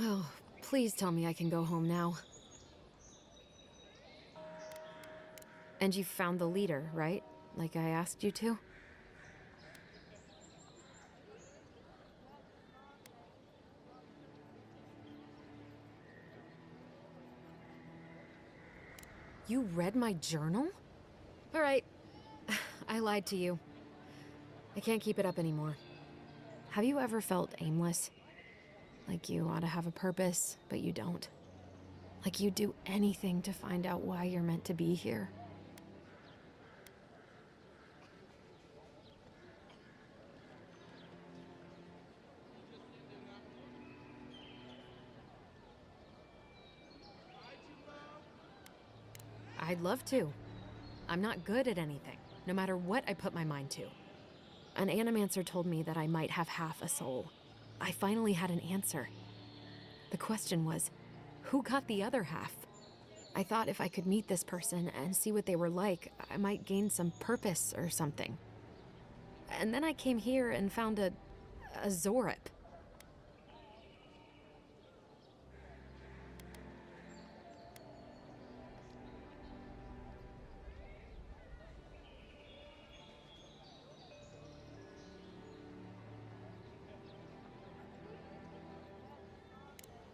Oh, please tell me I can go home now. And you found the leader, right? Like I asked you to? You read my journal? All right. I lied to you. I can't keep it up anymore. Have you ever felt aimless? Like you ought to have a purpose, but you don't? Like you'd do anything to find out why you're meant to be here? I'd love to. I'm not good at anything, no matter what I put my mind to. An animancer told me that I might have half a soul. I finally had an answer. The question was, who got the other half? I thought if I could meet this person and see what they were like, I might gain some purpose or something. And then I came here and found a Zorip.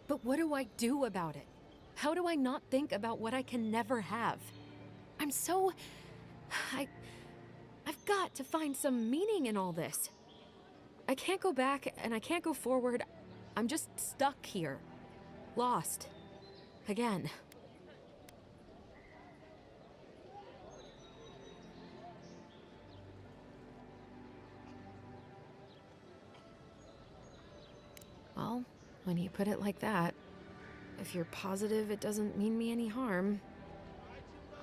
But what do I do about it? How do I not think about what I can never have? I'm so... I've got to find some meaning in all this. I can't go back and I can't go forward. I'm just stuck here. Lost. Again. Well, when you put it like that, if you're positive it doesn't mean me any harm,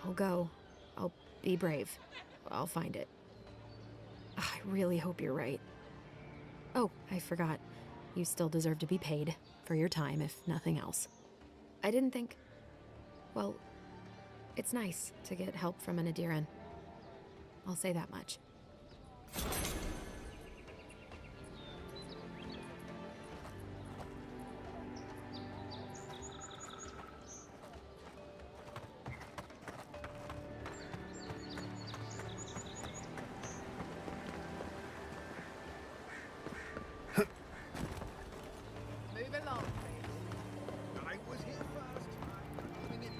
I'll go. I'll be brave. I'll find it. I really hope you're right. Oh, I forgot. You still deserve to be paid for your time, if nothing else. I didn't think... Well, it's nice to get help from an Adiran. I'll say that much. Move along, please. I was here first. Moving in.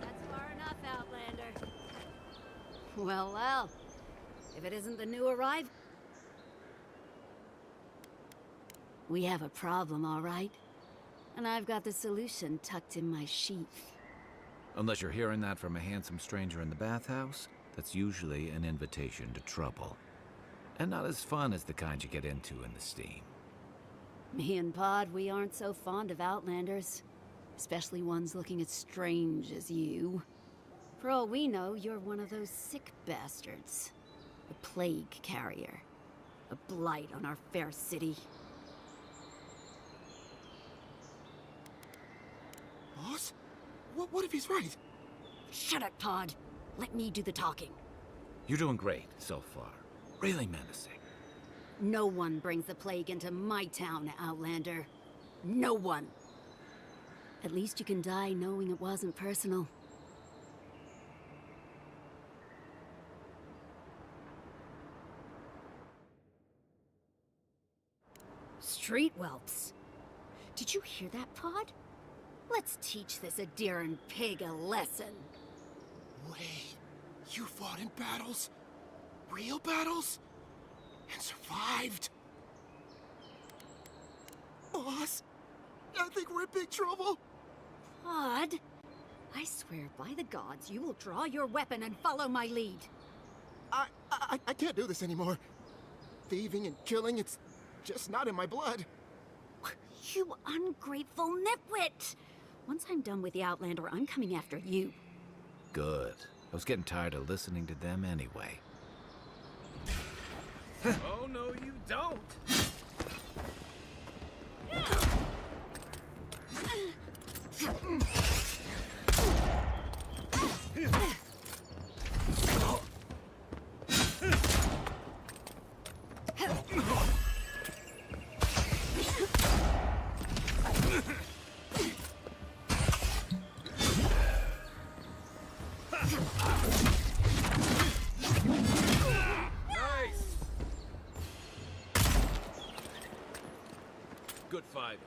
That's far enough, Outlander. Well, well. If it isn't the new arrival... We have a problem, all right? And I've got the solution tucked in my sheath. Unless you're hearing that from a handsome stranger in the bathhouse, that's usually an invitation to trouble. And not as fun as the kind you get into in the steam. Me and Pod, we aren't so fond of Outlanders. Especially ones looking as strange as you. For all we know, you're one of those sick bastards. A plague carrier. A blight on our fair city. What? What if he's right? Shut it, Pod. Let me do the talking. You're doing great so far. Really menacing. No one brings the plague into my town, Outlander. No one. At least you can die knowing it wasn't personal. Street whelps. Did you hear that, Pod? Let's teach this Adiran pig a lesson. Wait, you fought in battles? Real battles? And survived? Boss, I think we're in big trouble. Pod, I swear by the gods you will draw your weapon and follow my lead. I can't do this anymore. Thieving and killing, it's just not in my blood. You ungrateful nitwit! Once I'm done with the Outlander, I'm coming after you. Good. I was getting tired of listening to them anyway. Oh, no, you don't! Nice! Good fight.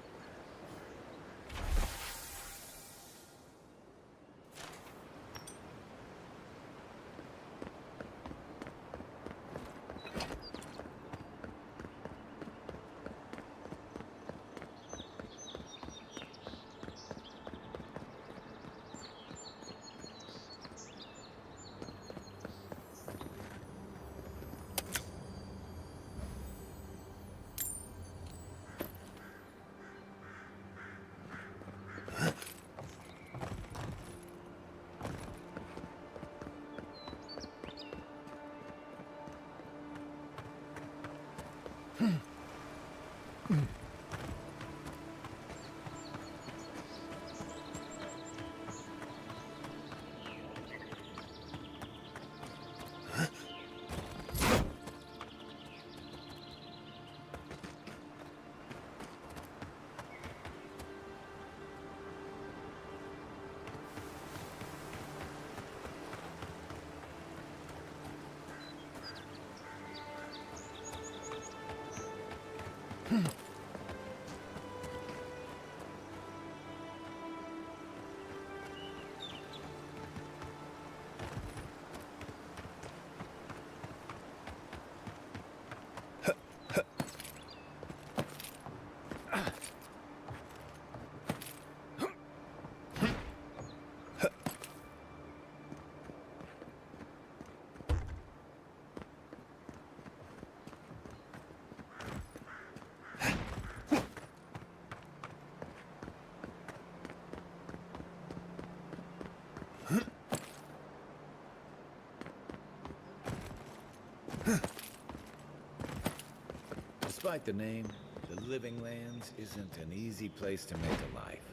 Despite the name, the Living Lands isn't an easy place to make a life.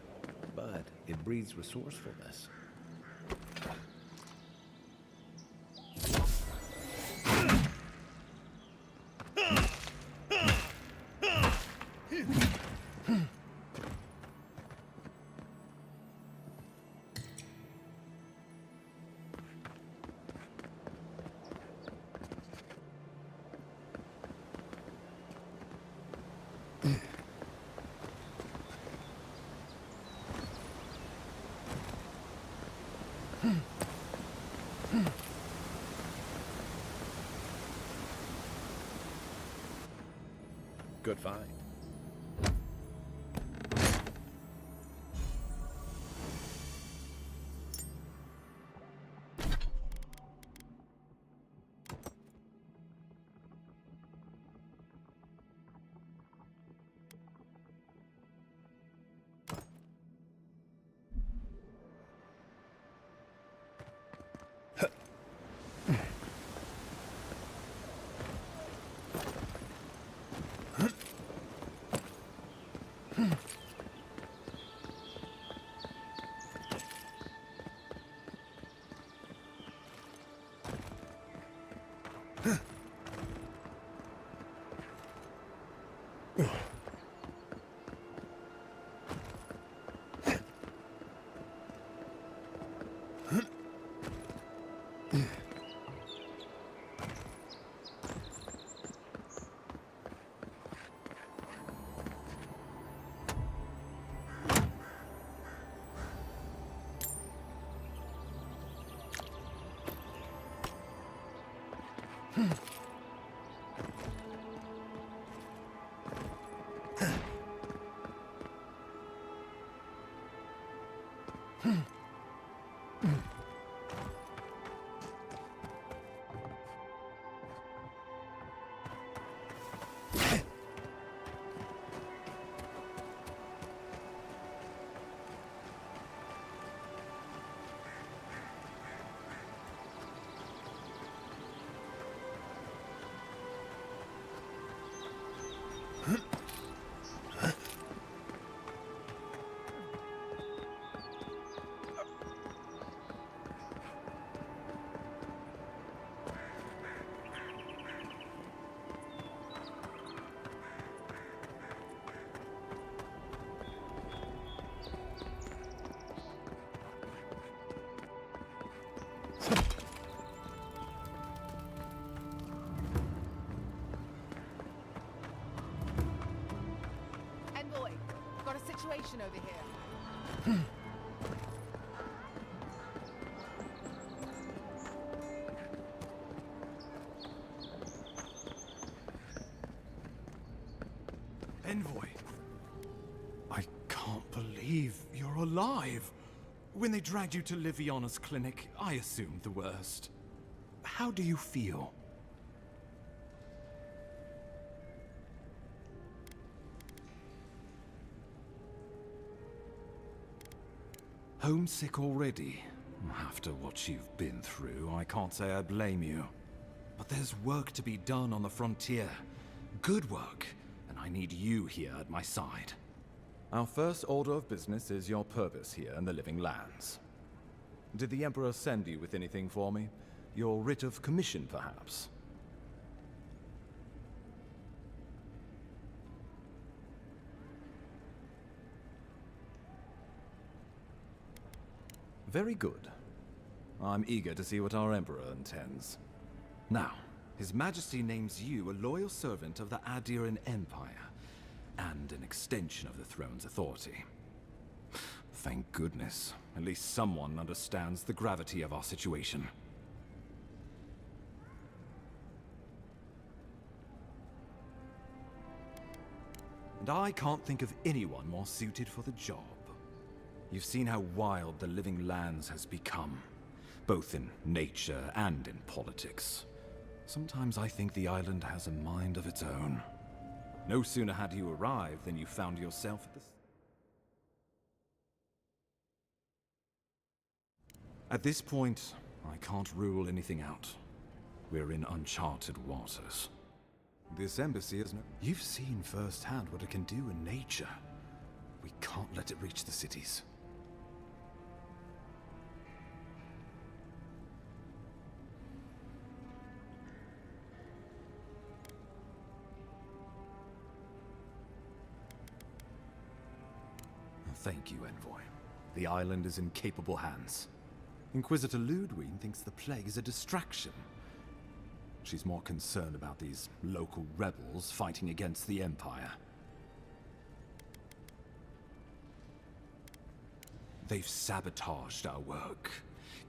But it breeds resourcefulness. Good find. Envoy, got a situation over here. Envoy, I can't believe you're alive. When they dragged you to Liviana's clinic, I assumed the worst. How do you feel? Homesick already? After what you've been through, I can't say I blame you. But there's work to be done on the frontier. Good work. And I need you here at my side. Our first order of business is your purpose here in the Living Lands. Did the Emperor send you with anything for me? Your writ of commission, perhaps? Very good. I'm eager to see what our Emperor intends. Now, His Majesty names you a loyal servant of the Adiran Empire, and an extension of the throne's authority. Thank goodness. At least someone understands the gravity of our situation. And I can't think of anyone more suited for the job. You've seen how wild the Living Lands has become, both in nature and in politics. Sometimes I think the island has a mind of its own. No sooner had you arrived than you found yourself at the... At this point, I can't rule anything out. We're in uncharted waters. This embassy is no... You've seen firsthand what it can do in nature. We can't let it reach the cities. Thank you, Envoy. The island is in capable hands. Inquisitor Ludwig thinks the plague is a distraction. She's more concerned about these local rebels fighting against the Empire. They've sabotaged our work,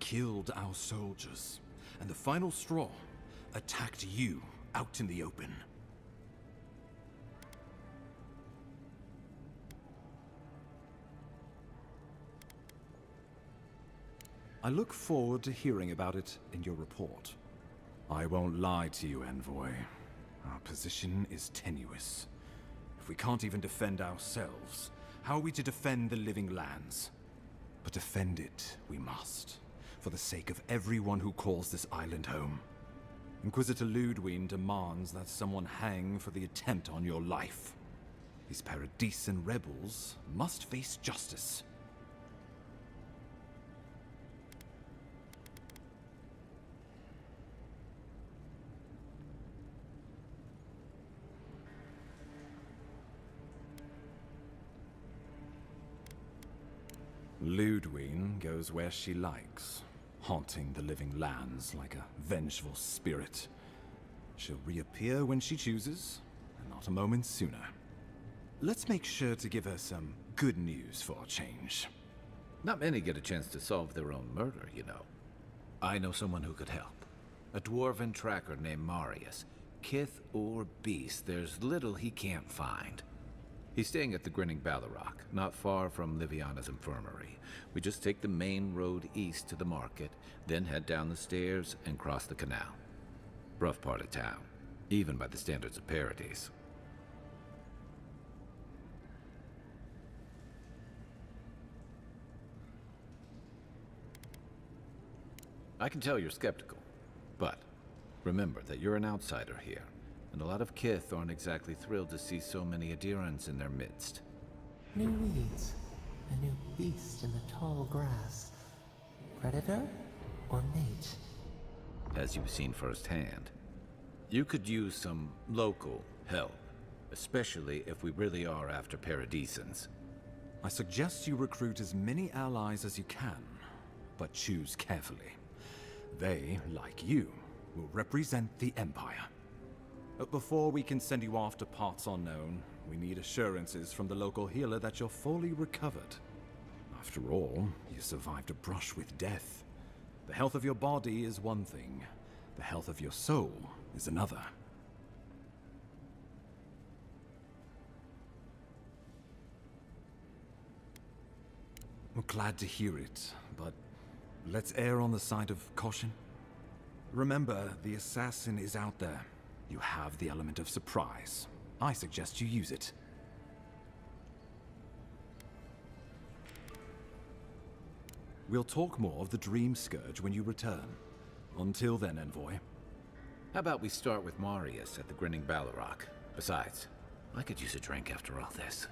killed our soldiers, and the final straw, attacked you out in the open. I look forward to hearing about it in your report. I won't lie to you, Envoy. Our position is tenuous. If we can't even defend ourselves, how are we to defend the Living Lands? But defend it we must, for the sake of everyone who calls this island home. Inquisitor Ludwig demands that someone hang for the attempt on your life. These Paradisen rebels must face justice. Ludwig goes where she likes, haunting the Living Lands like a vengeful spirit. She'll reappear when she chooses, and not a moment sooner. Let's make sure to give her some good news for a change. Not many get a chance to solve their own murder, you know. I know someone who could help. A dwarven tracker named Marius. Kith or beast, there's little he can't find. He's staying at the Grinning Ballarrock, not far from Liviana's infirmary. We just take the main road east to the market, then head down the stairs and cross the canal. Rough part of town, even by the standards of Paradise. I can tell you're skeptical, but remember that you're an outsider here, and a lot of Kith aren't exactly thrilled to see so many Adirans in their midst. New weeds, a new beast in the tall grass. Predator or mate? As you've seen firsthand. You could use some local help, especially if we really are after Paradisans. I suggest you recruit as many allies as you can, but choose carefully. They, like you, will represent the Empire. But before we can send you off to parts unknown, we need assurances from the local healer that you're fully recovered. After all, you survived a brush with death. The health of your body is one thing. The health of your soul is another. We're glad to hear it, but let's err on the side of caution. Remember, the assassin is out there. You have the element of surprise. I suggest you use it. We'll talk more of the Dream Scourge when you return. Until then, Envoy. How about we start with Marius at the Grinning Ballarrock? Besides, I could use a drink after all this.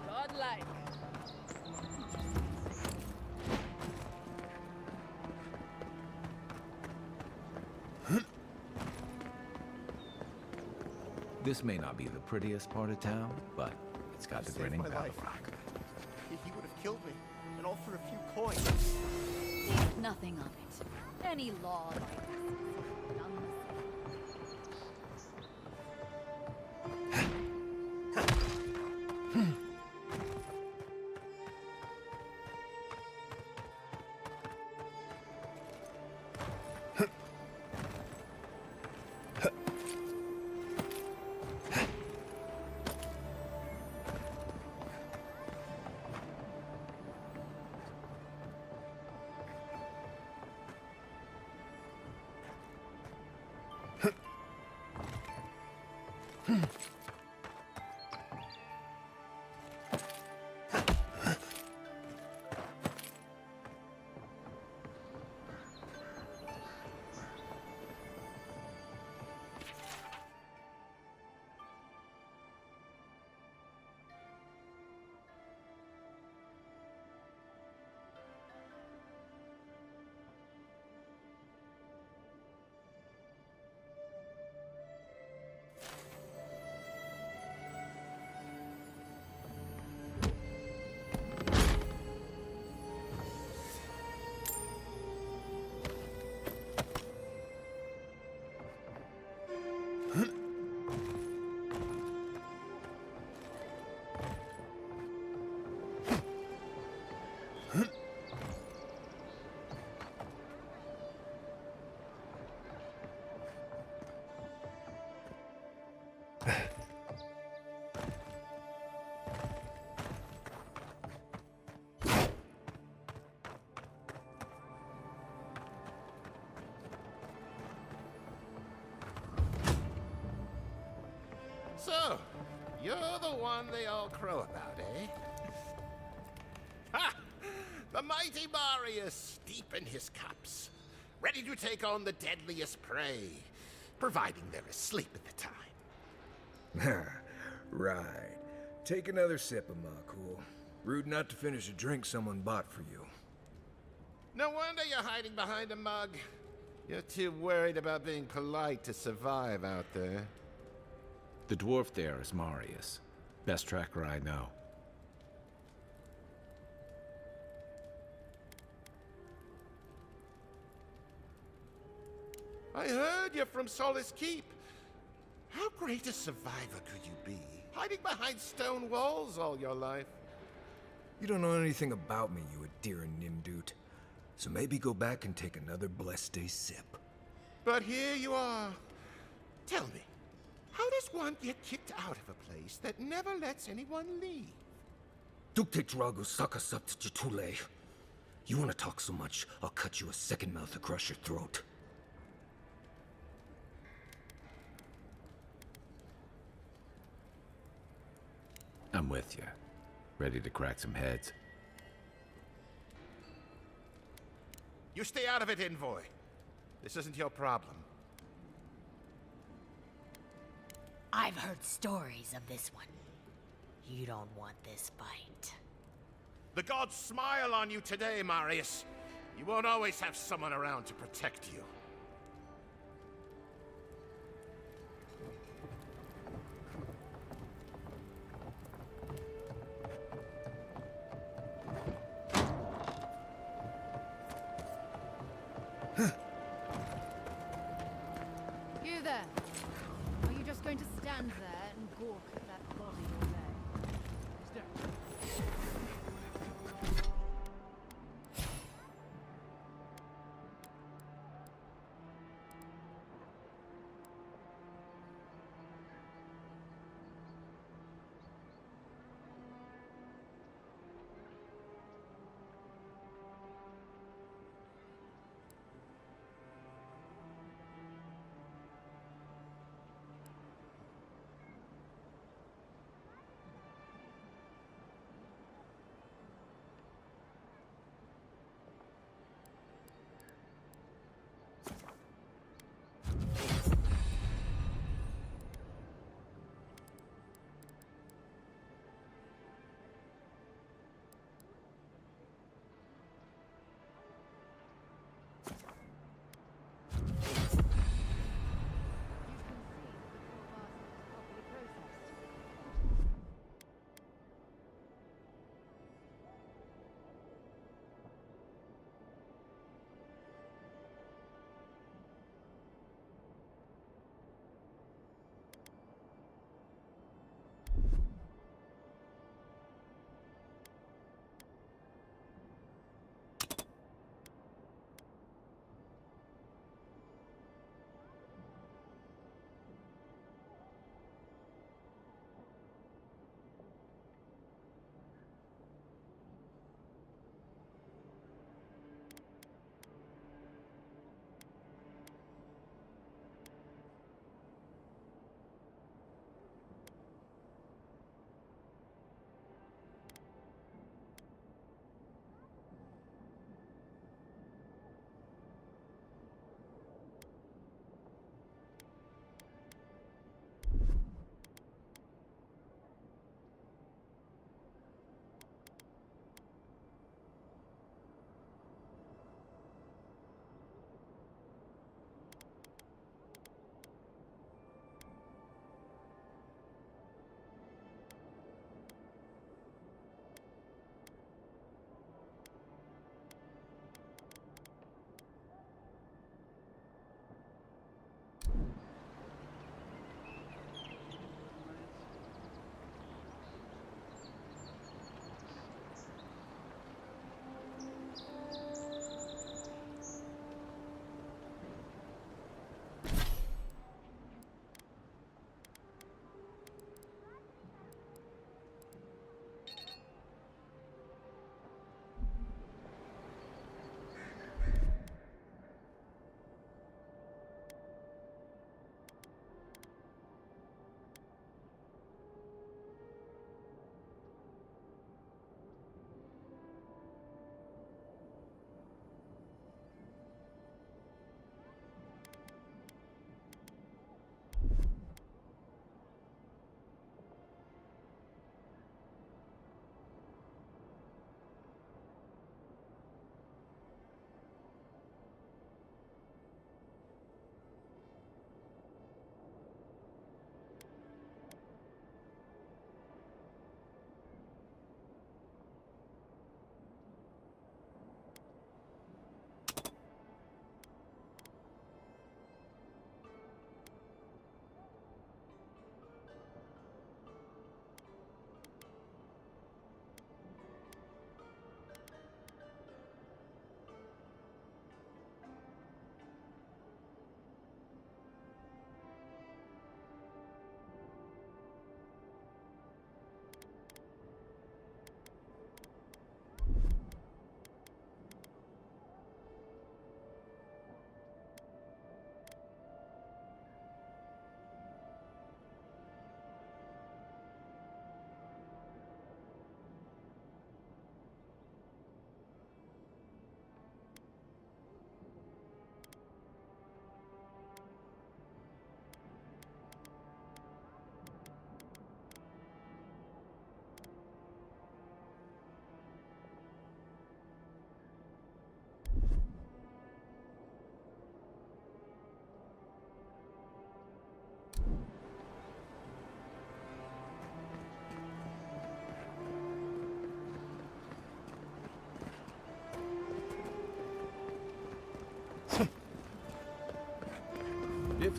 Godlike. This may not be the prettiest part of town, but it's got the Saved Grinning my life. Ballarrock. He would have killed me, and all for a few coins. Think nothing of it. Any law like this, none the same. So, you're the one they all crow about, eh? Ha! The mighty Marius, deep in his cups, ready to take on the deadliest prey, providing they're asleep at the time. Right. Take another sip of my cool. Rude not to finish a drink someone bought for you. No wonder you're hiding behind a mug. You're too worried about being polite to survive out there. The dwarf there is Marius. Best tracker I know. I heard you're from Solace Keep. How great a survivor could you be, hiding behind stone walls all your life? You don't know anything about me, you Adira Nimdut. So maybe go back and take another blessed day sip. But here you are. Tell me, how does one get kicked out of a place that never lets anyone leave? Dukte Drago Sakasat Jitule. You wanna talk so much, I'll cut you a second mouth across your throat. I'm with you. Ready to crack some heads. You stay out of it, Envoy. This isn't your problem. I've heard stories of this one. You don't want this fight. The gods smile on you today, Marius. You won't always have someone around to protect you. You there. Are you just going to stand there and gawk at that body all day?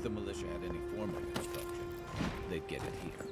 the militia had any form of instruction, they'd get it here.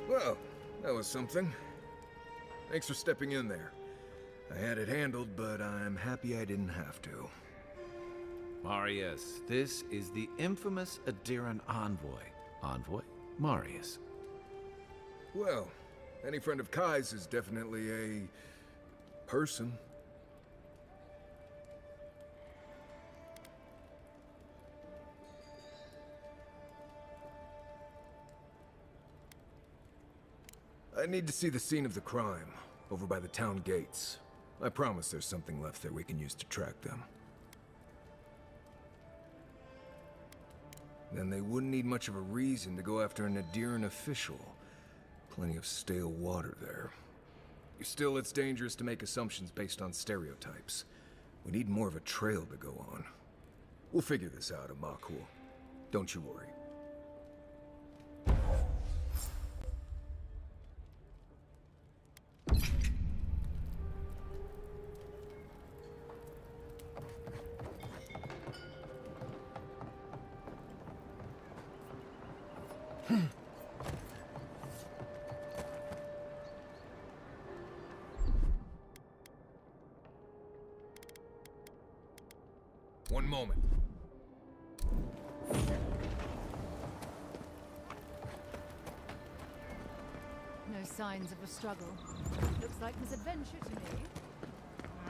Well, that was something. Thanks for stepping in there. I had it handled, but I'm happy I didn't have to. Marius, this is the infamous Adiran envoy. Envoy? Marius. Well, any friend of Kai's is definitely a... person. I need to see the scene of the crime, over by the town gates. I promise there's something left there we can use to track them. Then they wouldn't need much of a reason to go after an Adiran official. Plenty of stale water there. Still, it's dangerous to make assumptions based on stereotypes. We need more of a trail to go on. We'll figure this out, Amakul. Don't you worry. One moment. No signs of a struggle. Looks like misadventure to me.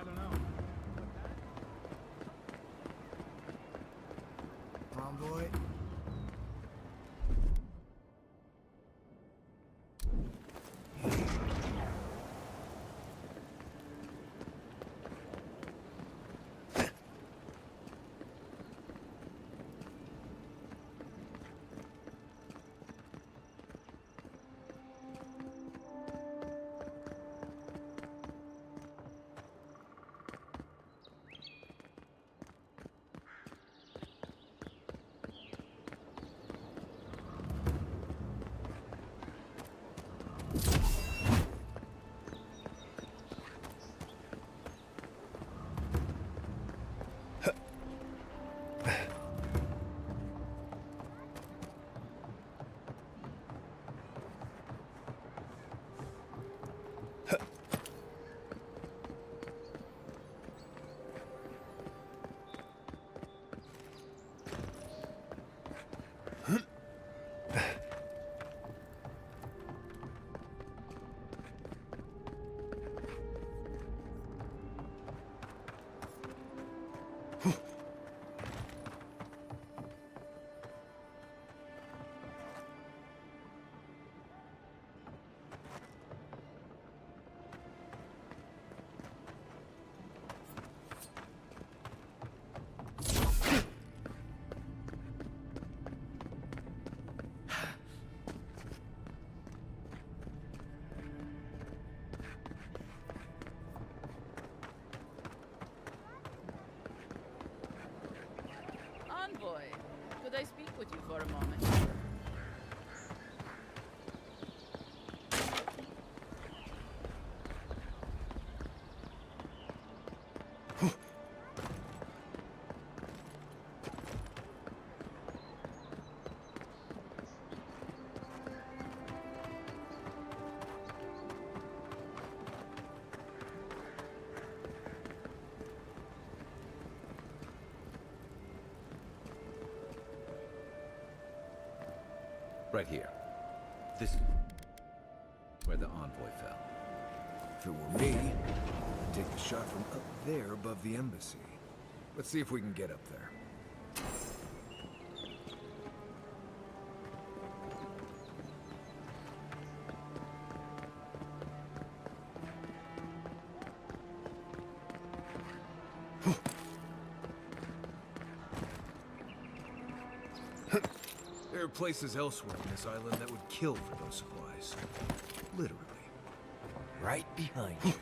I don't know. Envoy? Right here. This is where the envoy fell. If it were me, I'd take the shot from up there above the embassy. Let's see if we can get up there. There are places elsewhere on this island that would kill for those supplies. Literally. Right behind you.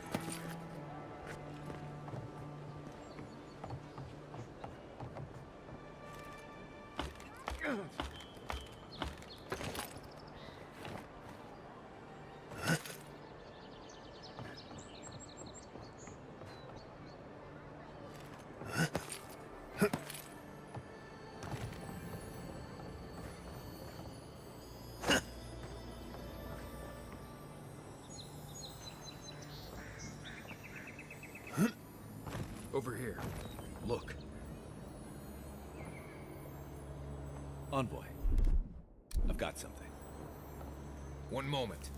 Over here. Look. Envoy. I've got something. One moment.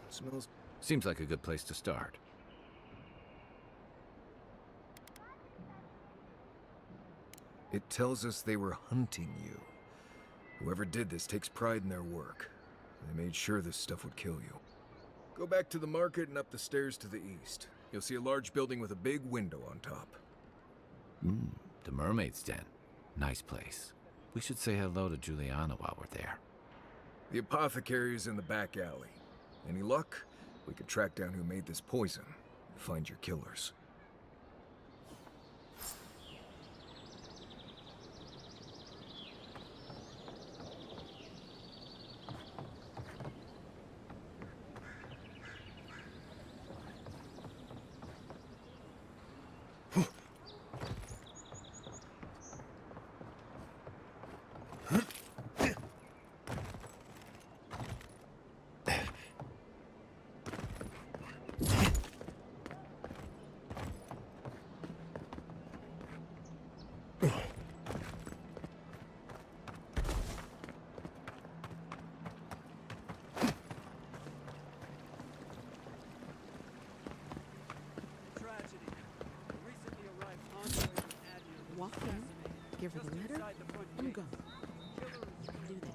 Smells... Seems like a good place to start. It tells us they were hunting you. Whoever did this takes pride in their work. They made sure this stuff would kill you. Go back to the market and up the stairs to the east. You'll see a large building with a big window on top. The Mermaid's Den. Nice place. We should say hello to Juliana while we're there. The apothecary is in the back alley. Any luck? We could track down who made this poison and find your killers. Walk in, give her the letter, and go. Do this.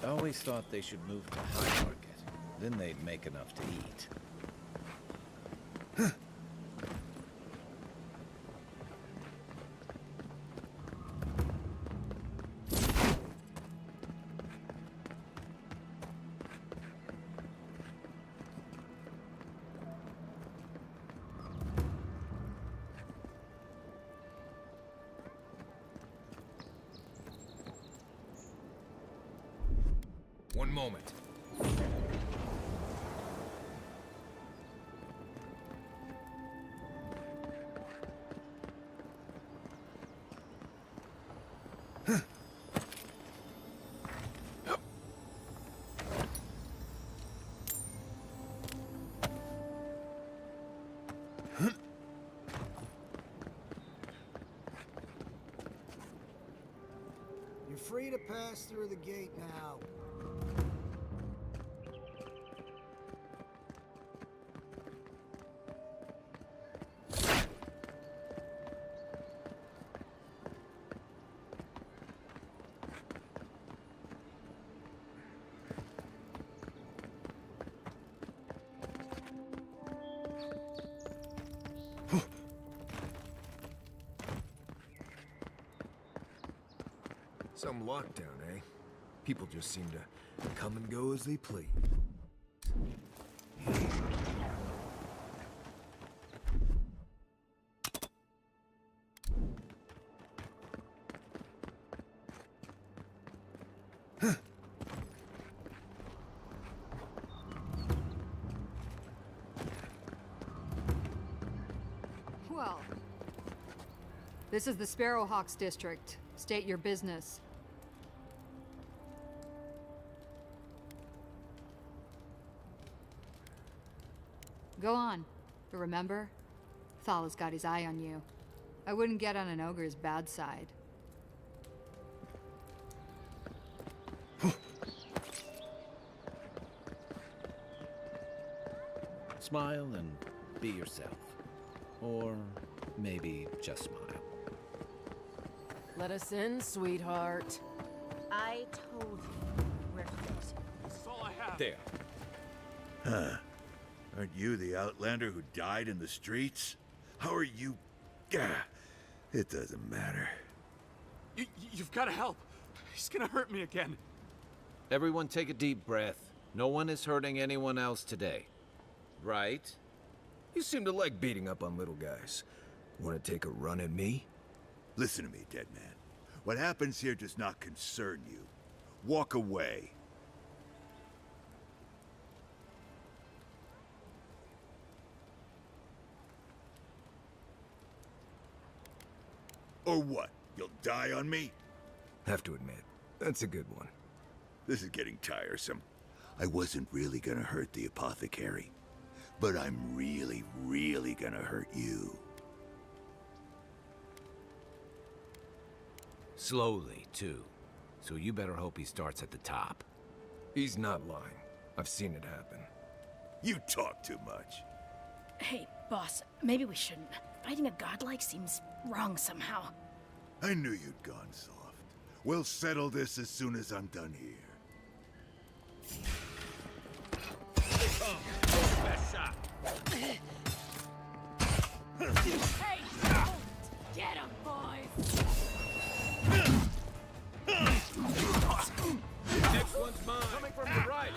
I always thought they should move to High Market. Then they'd make enough to eat. One moment. You're free to pass through the gate now. Some lockdown, eh? People just seem to come and go as they please. Well, this is the Sparrowhawks district. State your business. Go on. But remember, Thal's got his eye on you. I wouldn't get on an ogre's bad side. Smile and be yourself. Or maybe just smile. Let us in, sweetheart. I told you where to go. This is all I have. There. Huh. Aren't you the Outlander who died in the streets? How are you... Gah. It doesn't matter. You've got to help. He's gonna hurt me again. Everyone take a deep breath. No one is hurting anyone else today. Right? You seem to like beating up on little guys. Want to take a run at me? Listen to me, dead man. What happens here does not concern you. Walk away. Or what? You'll die on me? Have to admit, that's a good one. This is getting tiresome. I wasn't really gonna hurt the apothecary. But I'm really, really gonna hurt you. Slowly, too. So you better hope he starts at the top. He's not lying. I've seen it happen. You talk too much. Hey, boss, maybe we shouldn't. Fighting a godlike seems wrong somehow. I knew you'd gone soft. We'll settle this as soon as I'm done here. Best shot. Hey, don't! Get him, boys! Next one's mine. Coming from the right.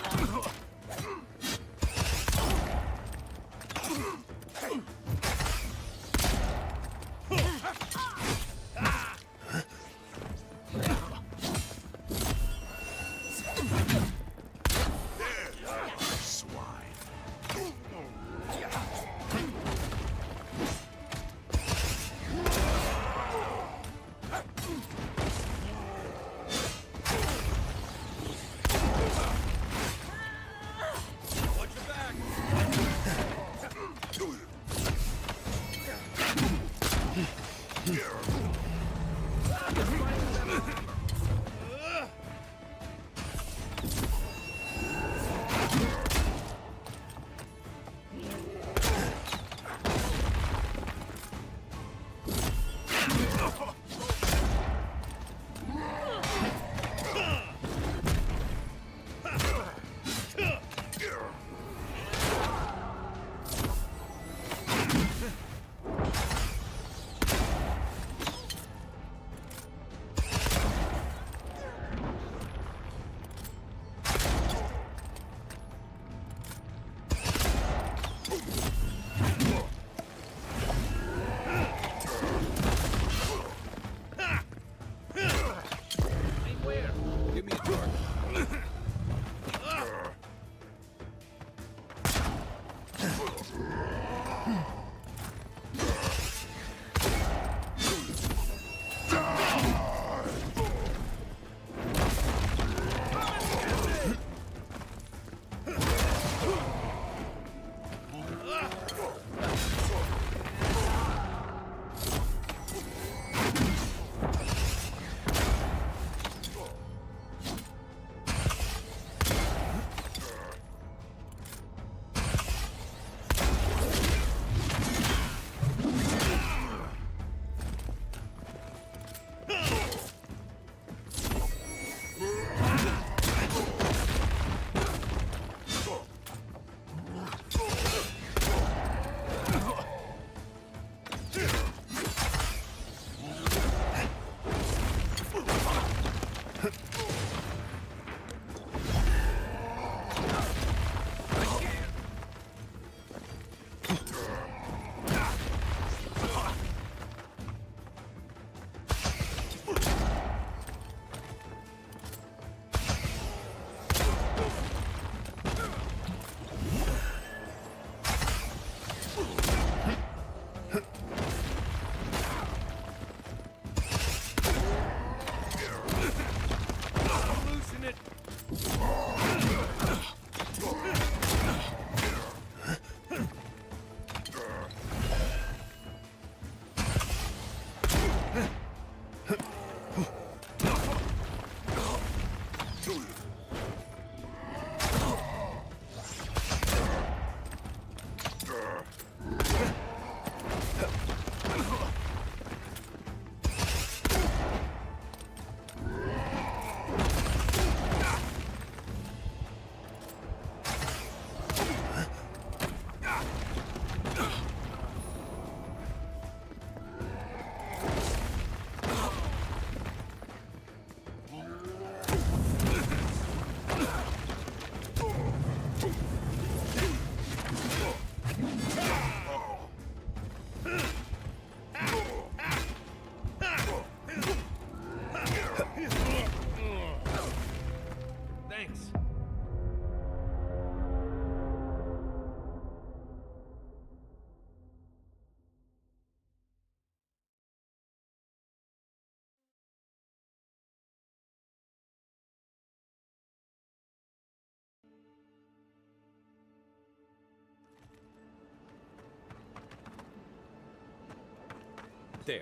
There.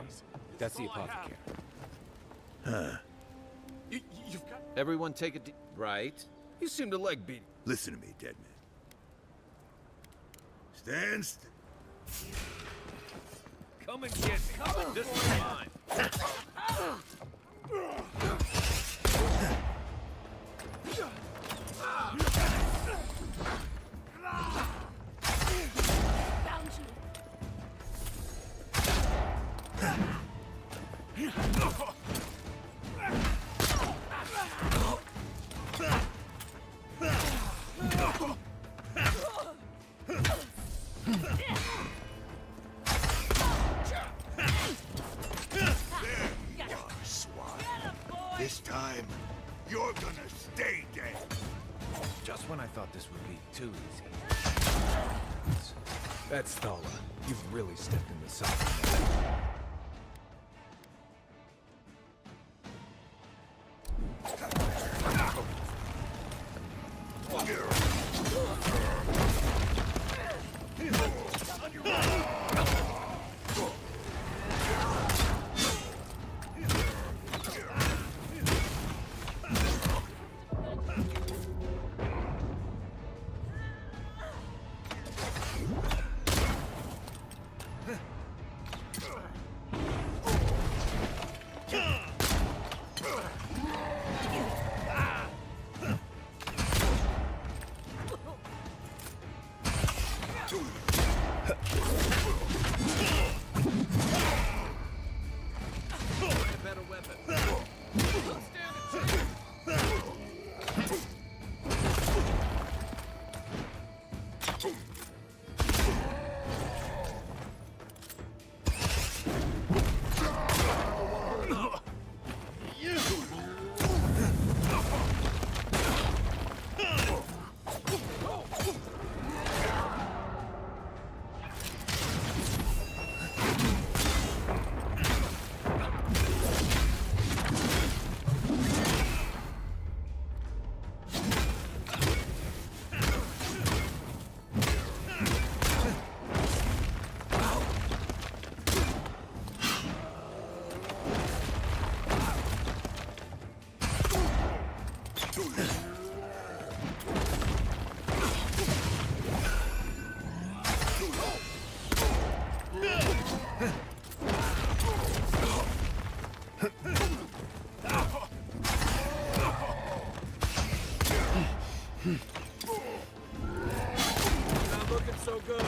That's the apothecary. Huh. You've got... Everyone take a deep... Right. You seem to like beating. Listen to me, dead man. Come and get me. This is mine. Found you. This time, you're gonna stay dead. Just when I thought this would be too easy. That's Thala. You've really stepped into something. Not looking so good.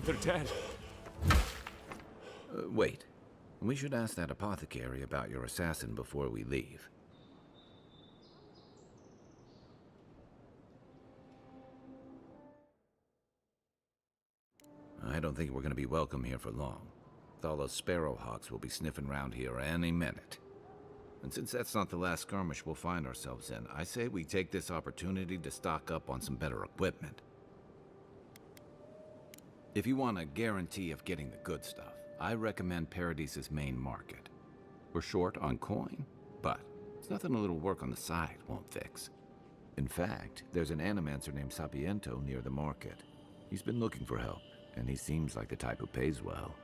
They're dead. Wait. We should ask that apothecary about your assassin before we leave. I don't think we're going to be welcome here for long. Thala's sparrowhawks will be sniffing around here any minute. And since that's not the last skirmish we'll find ourselves in, I say we take this opportunity to stock up on some better equipment. If you want a guarantee of getting the good stuff, I recommend Paradise's main market. We're short on coin, but it's nothing a little work on the side won't fix. In fact, there's an animancer named Sapiento near the market. He's been looking for help, and he seems like the type who pays well.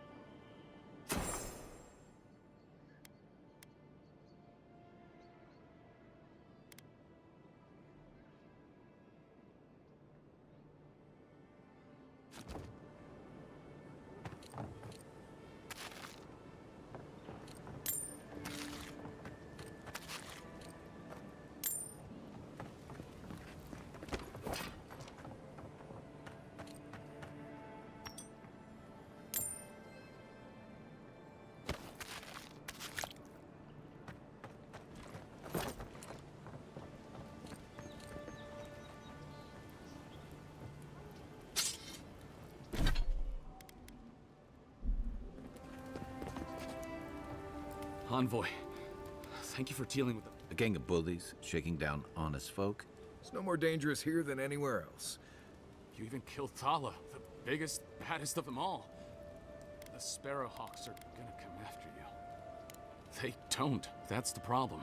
Envoy, thank you for dealing with A gang of bullies shaking down honest folk. It's no more dangerous here than anywhere else. You even killed Thala, the biggest, baddest of them all. The Sparrowhawks are gonna come after you. They don't. That's the problem.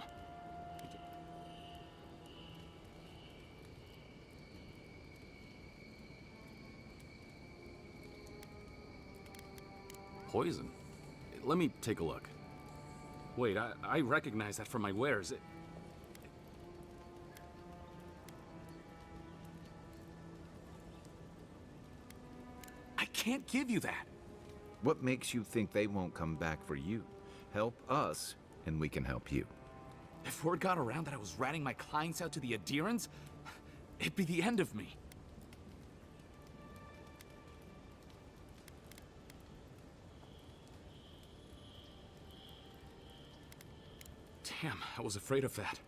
Poison? Let me take a look. Wait, I recognize that from my wares. I can't give you that. What makes you think they won't come back for you? Help us, and we can help you. If word got around that I was ratting my clients out to the Adherents, it'd be the end of me. Damn, I was afraid of that.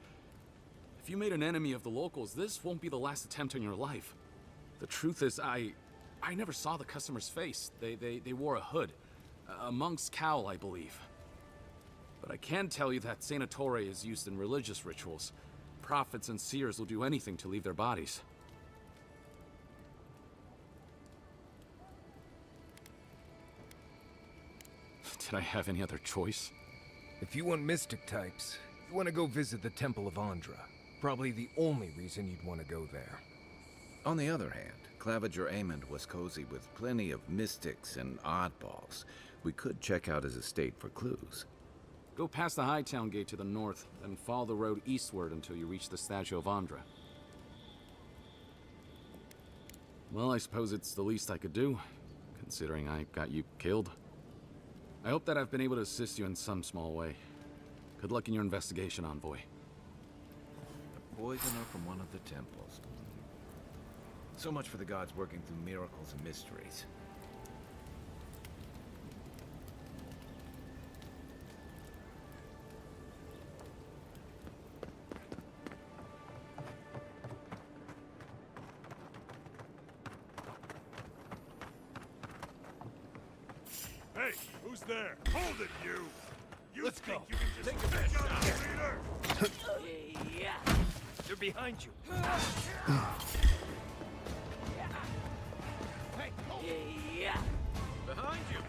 If you made an enemy of the locals, this won't be the last attempt on your life. The truth is, I never saw the customer's face. They wore a hood. A monk's cowl, I believe. But I can tell you that Sanatore is used in religious rituals. Prophets and seers will do anything to leave their bodies. Did I have any other choice? If you want mystic types, you want to go visit the Temple of Andra. Probably the only reason you'd want to go there. On the other hand, Claviger Amond was cozy with plenty of mystics and oddballs. We could check out his estate for clues. Go past the Hightown Gate to the north, then follow the road eastward until you reach the statue of Andra. Well, I suppose it's the least I could do, considering I got you killed. I hope that I've been able to assist you in some small way. Good luck in your investigation, Envoy. A poisoner from one of the temples. So much for the gods working through miracles and mysteries. Hey, who's there? Hold it, you! You Let's think go. you can just Take a pick shot. on the leader? They're behind you. Behind you!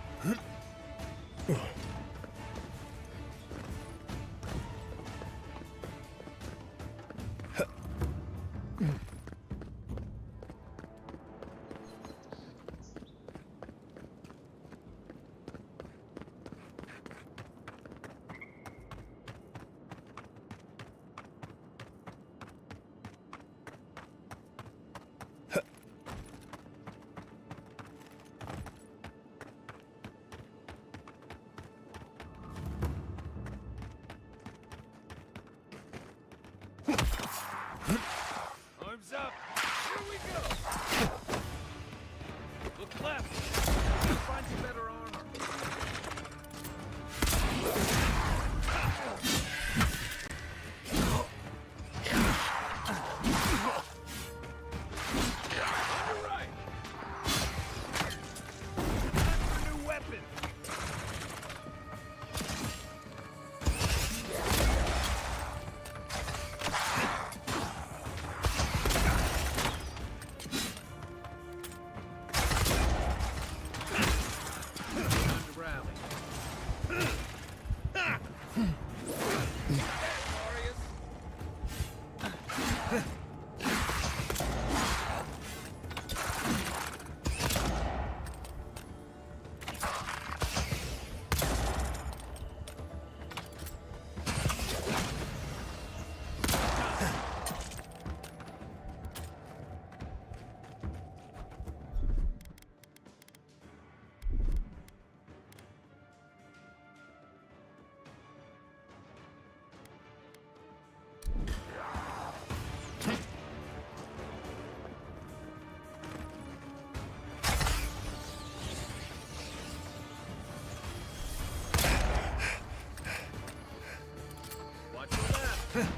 Arms up. Here we go. Look left. Find some better armor. On your right. Time for a new weapon. Watch your left.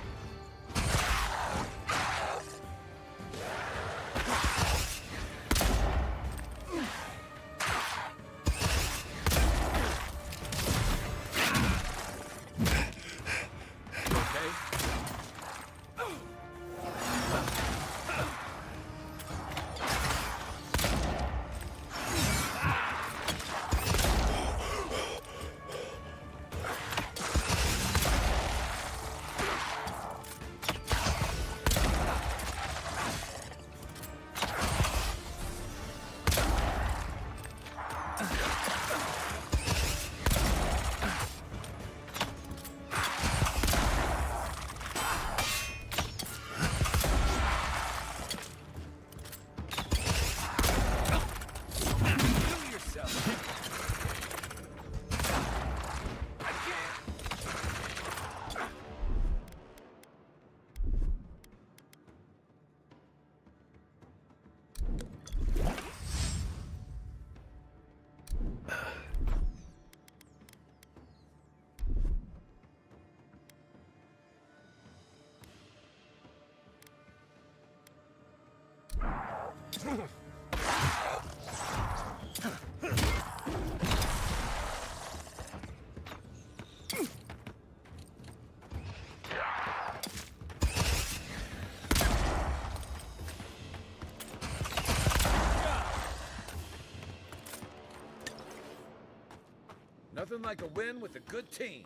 Nothing like a win with a good team.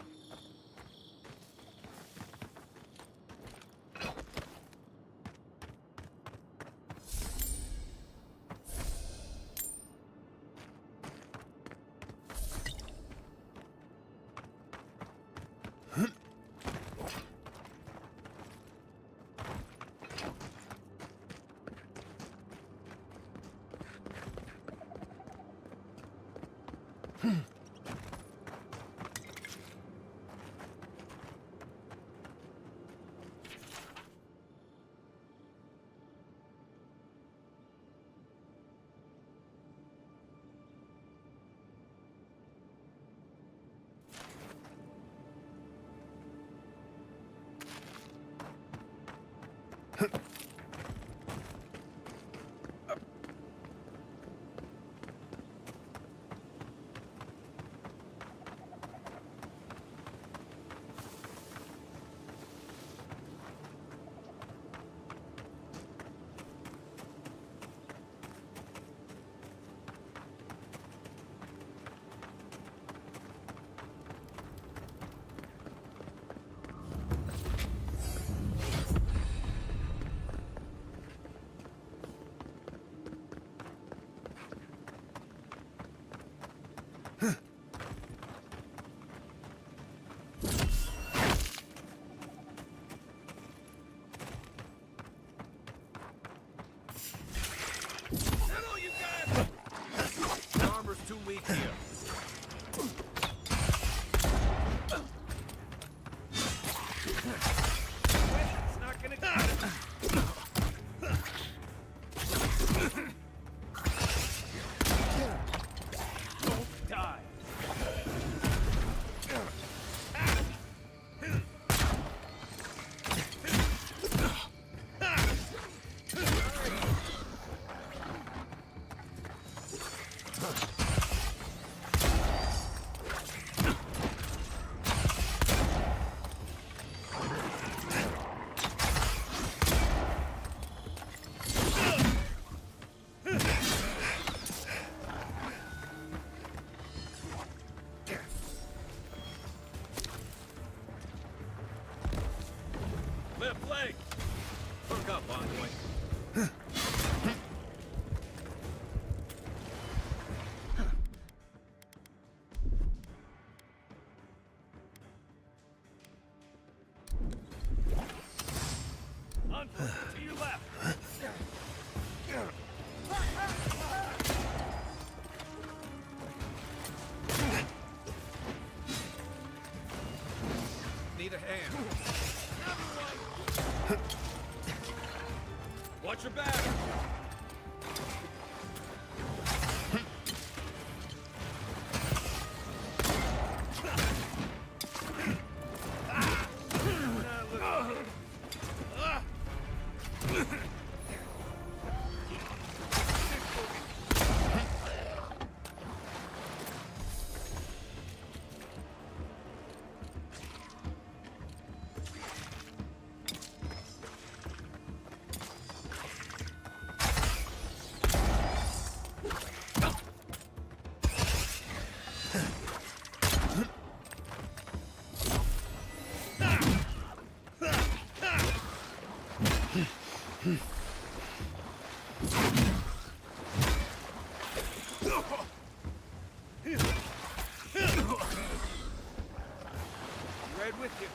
Too weak here. It's not gonna get it. Don't die. Left leg! Hook up, envoy. Envoy, to your left! Need a hand. Watch your back! Right with you.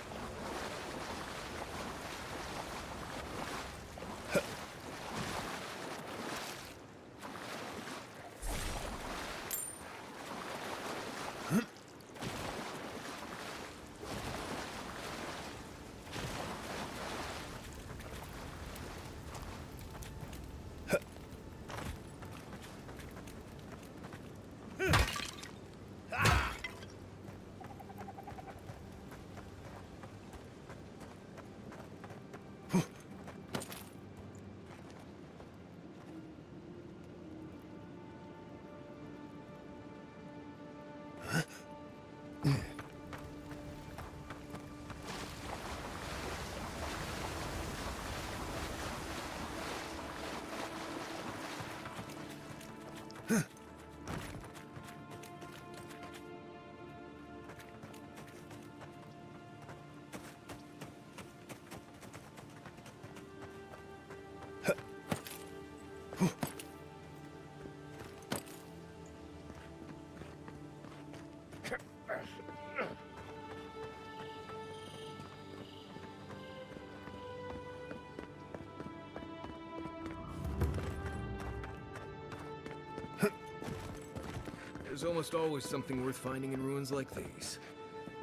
There's almost always something worth finding in ruins like these.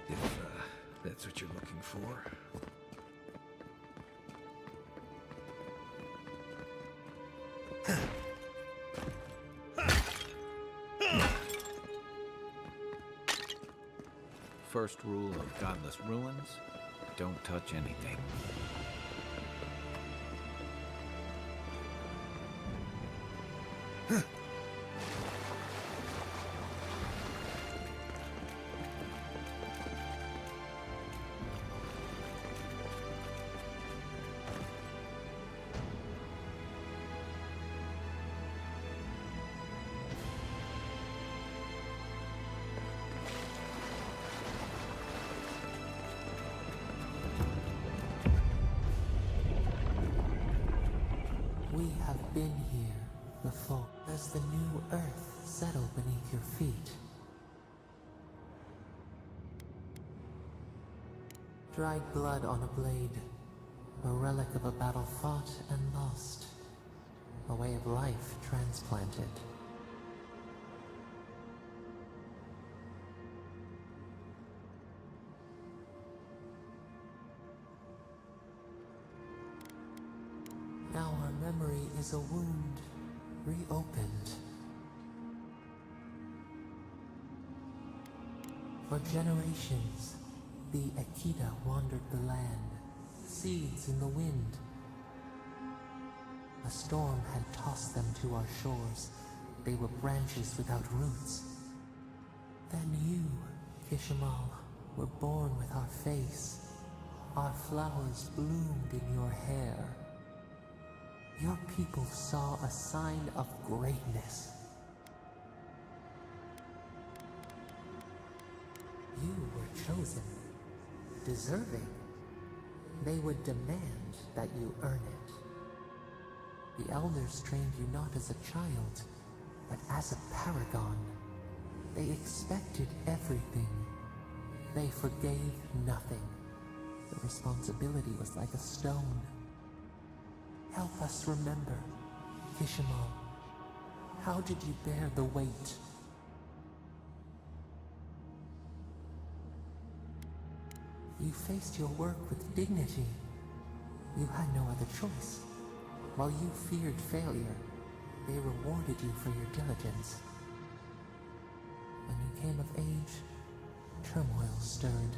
If, that's what you're looking for. First rule of Godless Ruins, don't touch anything. We have been here before. As the new earth settle beneath your feet, dried blood on a blade, a relic of a battle fought and lost, a way of life transplanted. Now our memory is a wound, reopened. For generations, the Akita wandered the land, seeds in the wind. A storm had tossed them to our shores. They were branches without roots. Then you, Kishimal, were born with our face. Our flowers bloomed in your hair. Your people saw a sign of greatness. You were chosen, deserving. They would demand that you earn it. The elders trained you not as a child, but as a paragon. They expected everything. They forgave nothing. The responsibility was like a stone. Help us remember, Kishimal. How did you bear the weight? You faced your work with dignity. You had no other choice. While you feared failure, they rewarded you for your diligence. When you came of age, turmoil stirred.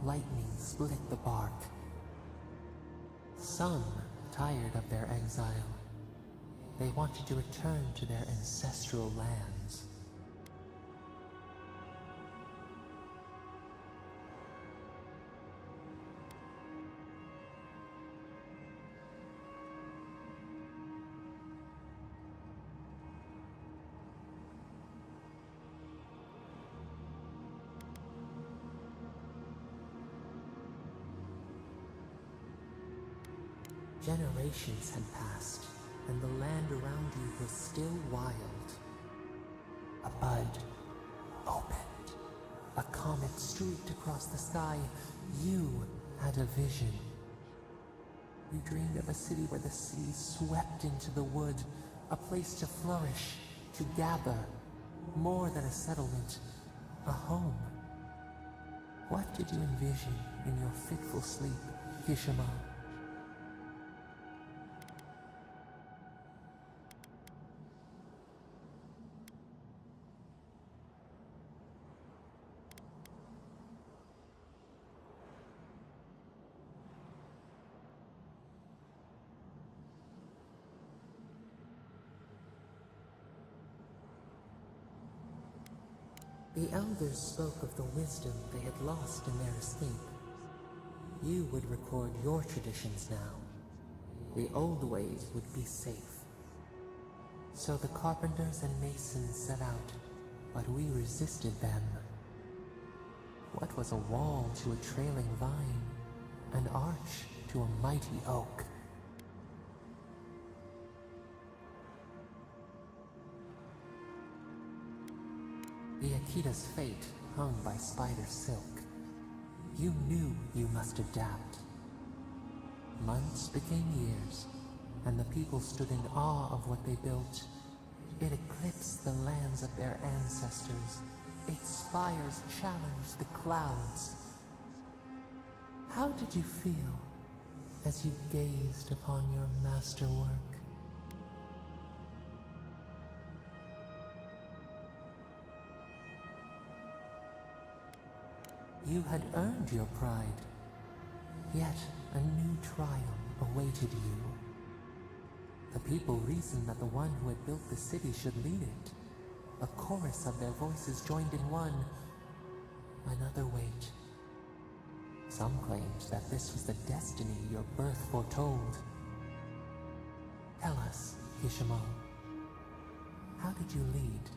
Lightning split the bark. Some tired of their exile. They wanted to return to their ancestral lands. Generations had passed, and the land around you was still wild. A bud opened. A comet streaked across the sky. You had a vision. You dreamed of a city where the sea swept into the wood, a place to flourish, to gather, more than a settlement, a home. What did you envision in your fitful sleep, Kishimal? The elders spoke of the wisdom they had lost in their escape. You would record your traditions now. The old ways would be safe. So the carpenters and masons set out, but we resisted them. What was a wall to a trailing vine? An arch to a mighty oak? The Akita's fate hung by spider silk. You knew you must adapt. Months became years, and the people stood in awe of what they built. It eclipsed the lands of their ancestors. Its spires challenged the clouds. How did you feel as you gazed upon your masterwork? You had earned your pride, yet a new trial awaited you. The people reasoned that the one who had built the city should lead it. A chorus of their voices joined in one. Another wait. Some claimed that this was the destiny your birth foretold. Tell us, Kishimo, how did you lead?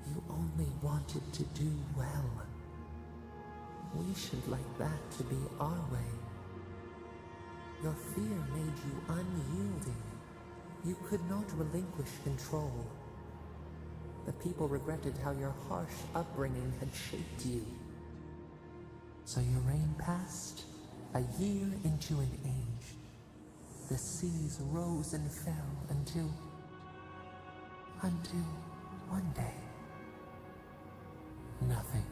You only wanted to do well. We should like that to be our way. Your fear made you unyielding. You could not relinquish control. The people regretted how your harsh upbringing had shaped you. So your reign passed, a year into an age. The seas rose and fell until one day. Nothing.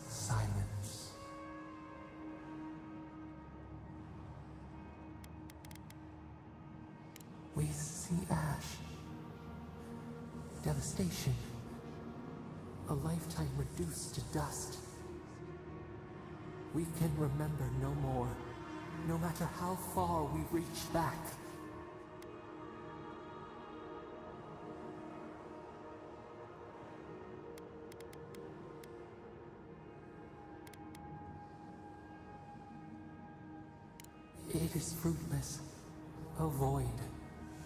Silence. We see ash. Devastation. A lifetime reduced to dust. We can remember no more, no matter how far we reach back. It is fruitless. A void.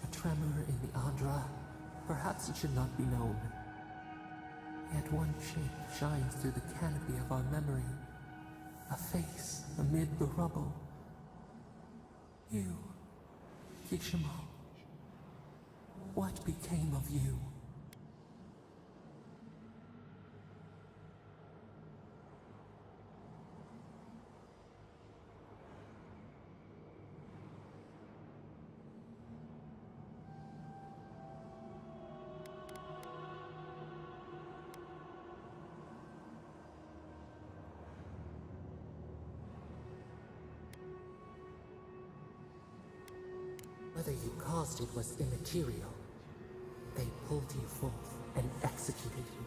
A tremor in the Andra. Perhaps it should not be known. Yet one shape shines through the canopy of our memory. A face amid the rubble. You, Kishimo. What became of you? Whether you caused it was immaterial. They pulled you forth and executed you.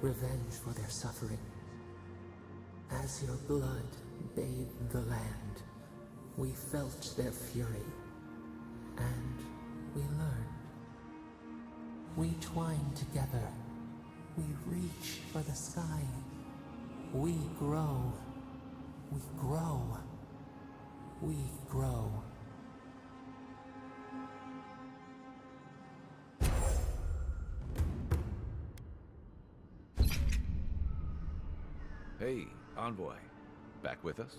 Revenge for their suffering. As your blood bathed the land, we felt their fury. And we learned. We twine together. We reach for the sky. We grow. We grow. We grow. Hey, Envoy. Back with us?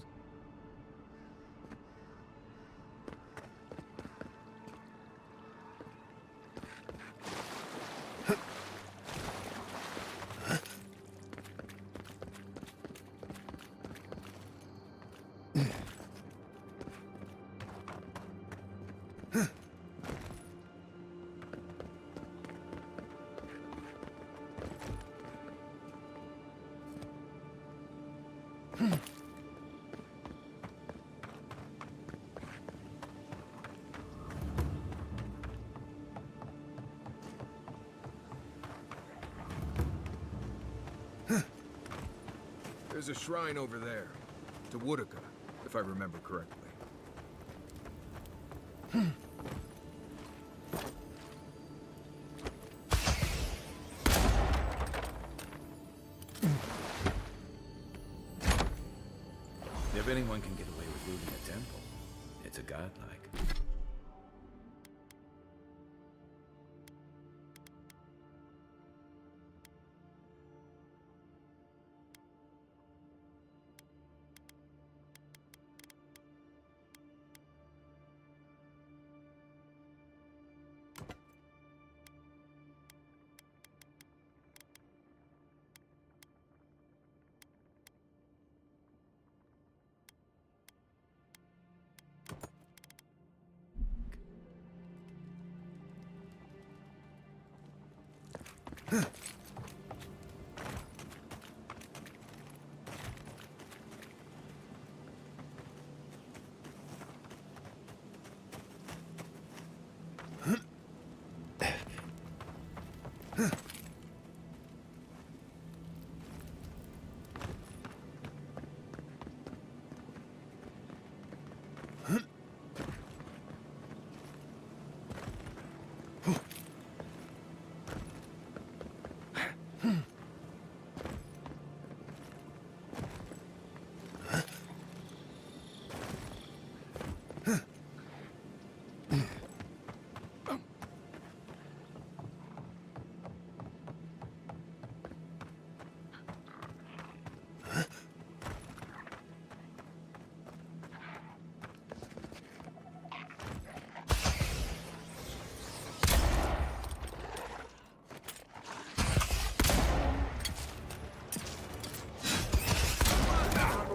There's a shrine over there, to Woodaka, if I remember correctly. If anyone can get away with looting a temple, it's a godlike.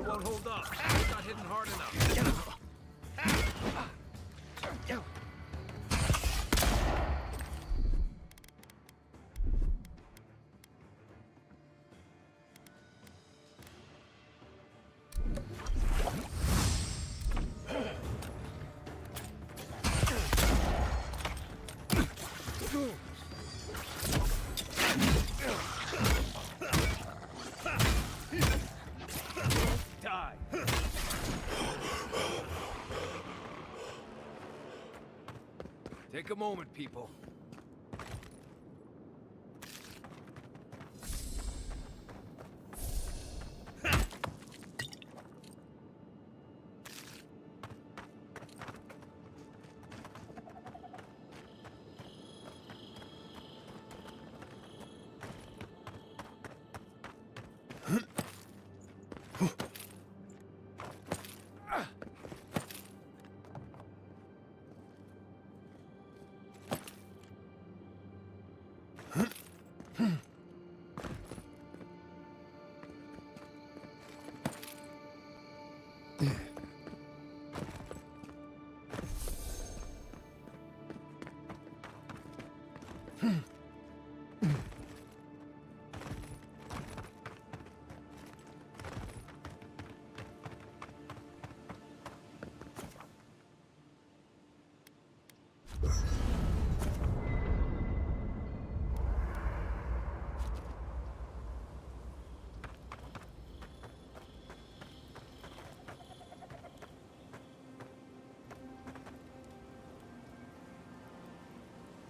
Won't hold up. It's not hitting hard enough. Take a moment, people.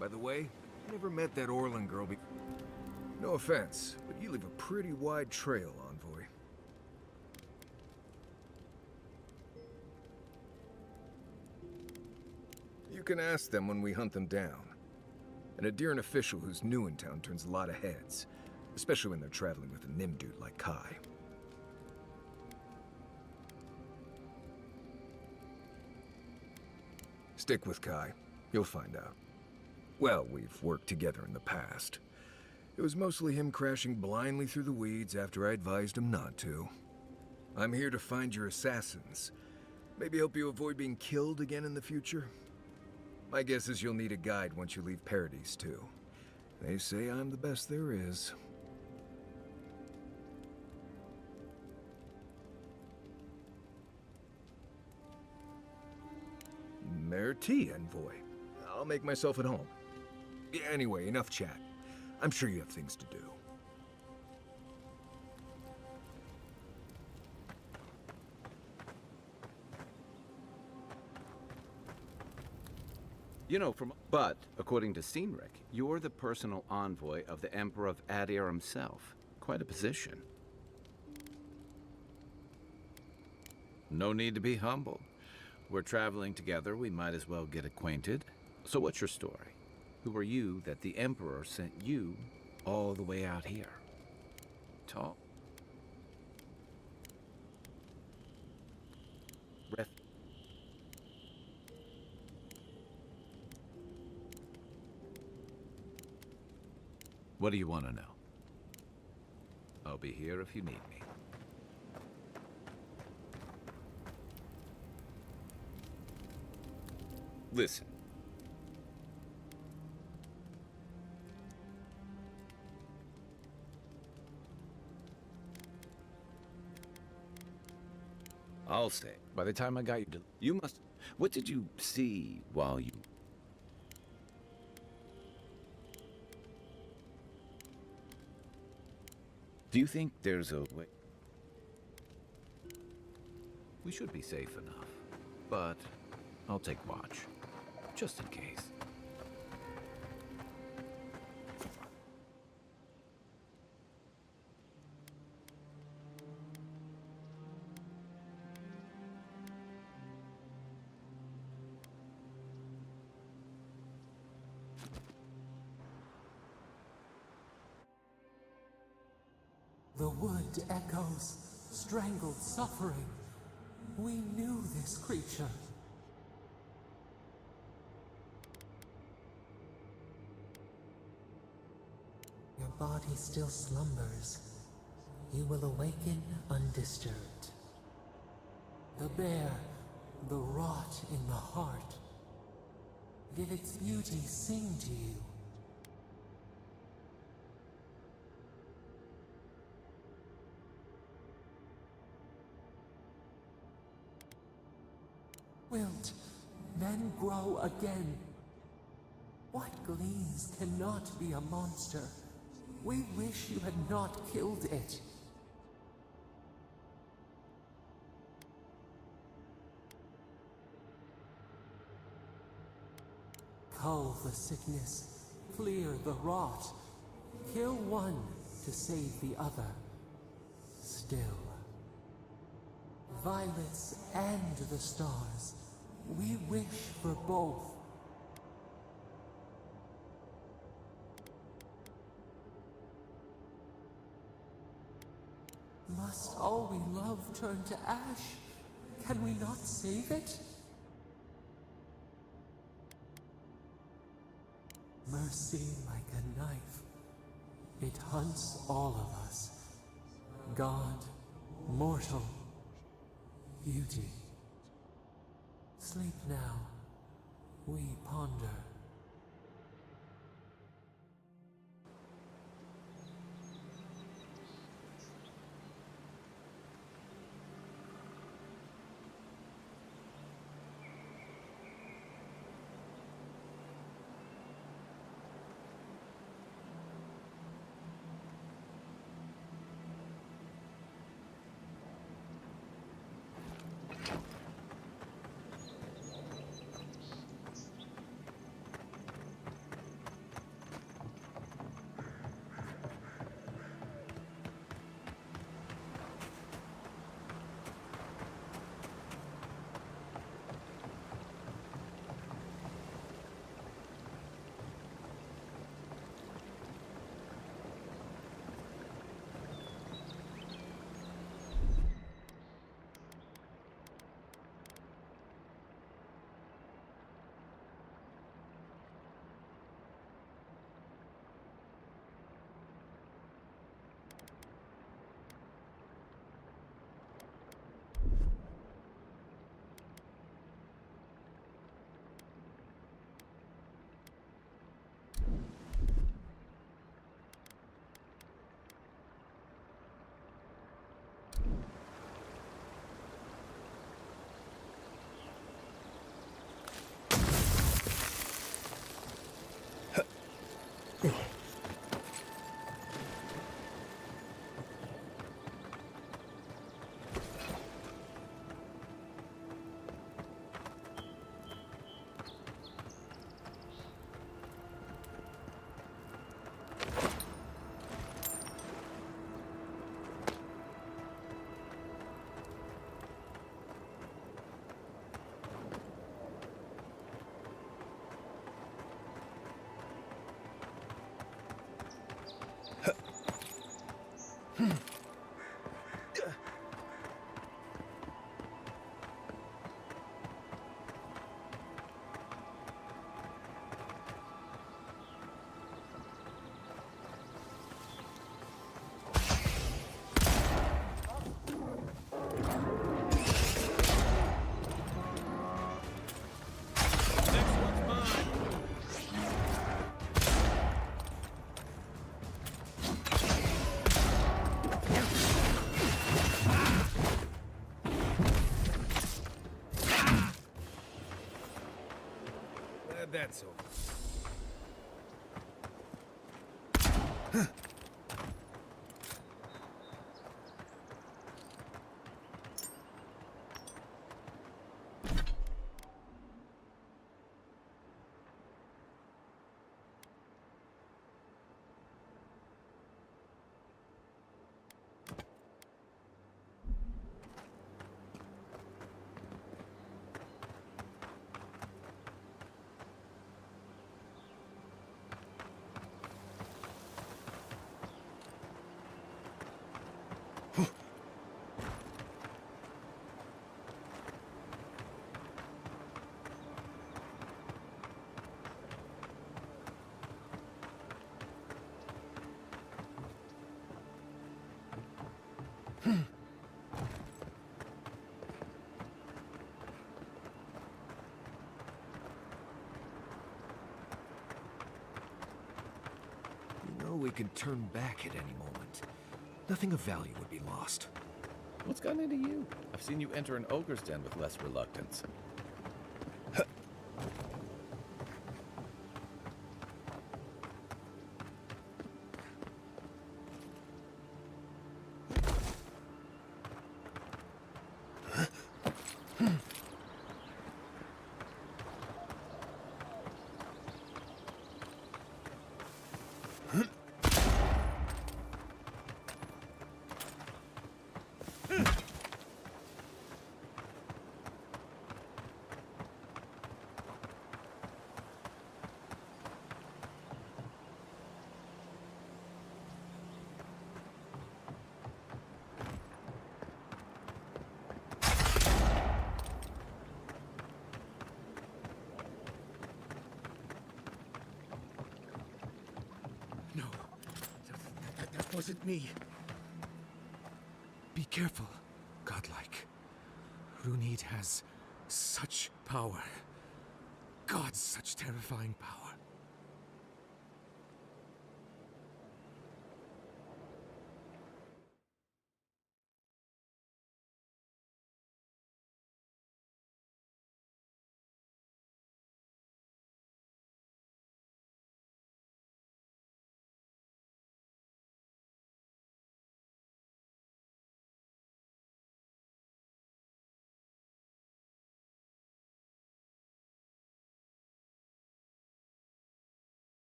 By the way, I never met that Orlin girl before. No offense, but you leave a pretty wide trail, Envoy. You can ask them when we hunt them down. An Adiran official who's new in town turns a lot of heads, especially when they're traveling with a Nim dude like Kai. Stick with Kai. You'll find out. Well, we've worked together in the past. It was mostly him crashing blindly through the weeds after I advised him not to. I'm here to find your assassins. Maybe help you avoid being killed again in the future. My guess is you'll need a guide once you leave Paradise, too. They say I'm the best there is. Merci, Envoy. I'll make myself at home. Anyway, enough chat. I'm sure you have things to do. You know, But, according to Cynric, you're the personal envoy of the Emperor of Adir himself. Quite a position. No need to be humble. We're traveling together, we might as well get acquainted. So what's your story? Who are you that the Emperor sent you all the way out here? Talk. What do you want to know? I'll be here if you need me. Listen. I'll say. By the time I got you to... You must... What did you see while you... Do you think there's a way... We should be safe enough. But I'll take watch. Just in case. The wood echoes, strangled suffering. We knew this creature. Your body still slumbers. You will awaken undisturbed. The bear, the rot in the heart. Did its beauty sing to you? Wilt, then grow again. What gleams cannot be a monster? We wish you had not killed it. Cull the sickness, clear the rot. Kill one to save the other. Still. Violets and the stars. We wish for both. Must all we love turn to ash? Can we not save it? Mercy like a knife. It hunts all of us. God, mortal, beauty. Sleep now. We ponder. glad that's over. You know we can turn back at any moment. Nothing of value would be lost. What's gotten into you? I've seen you enter an ogre's den with less reluctance. No, that wasn't me. Be careful, godlike. Runid has such power. God, such terrifying power.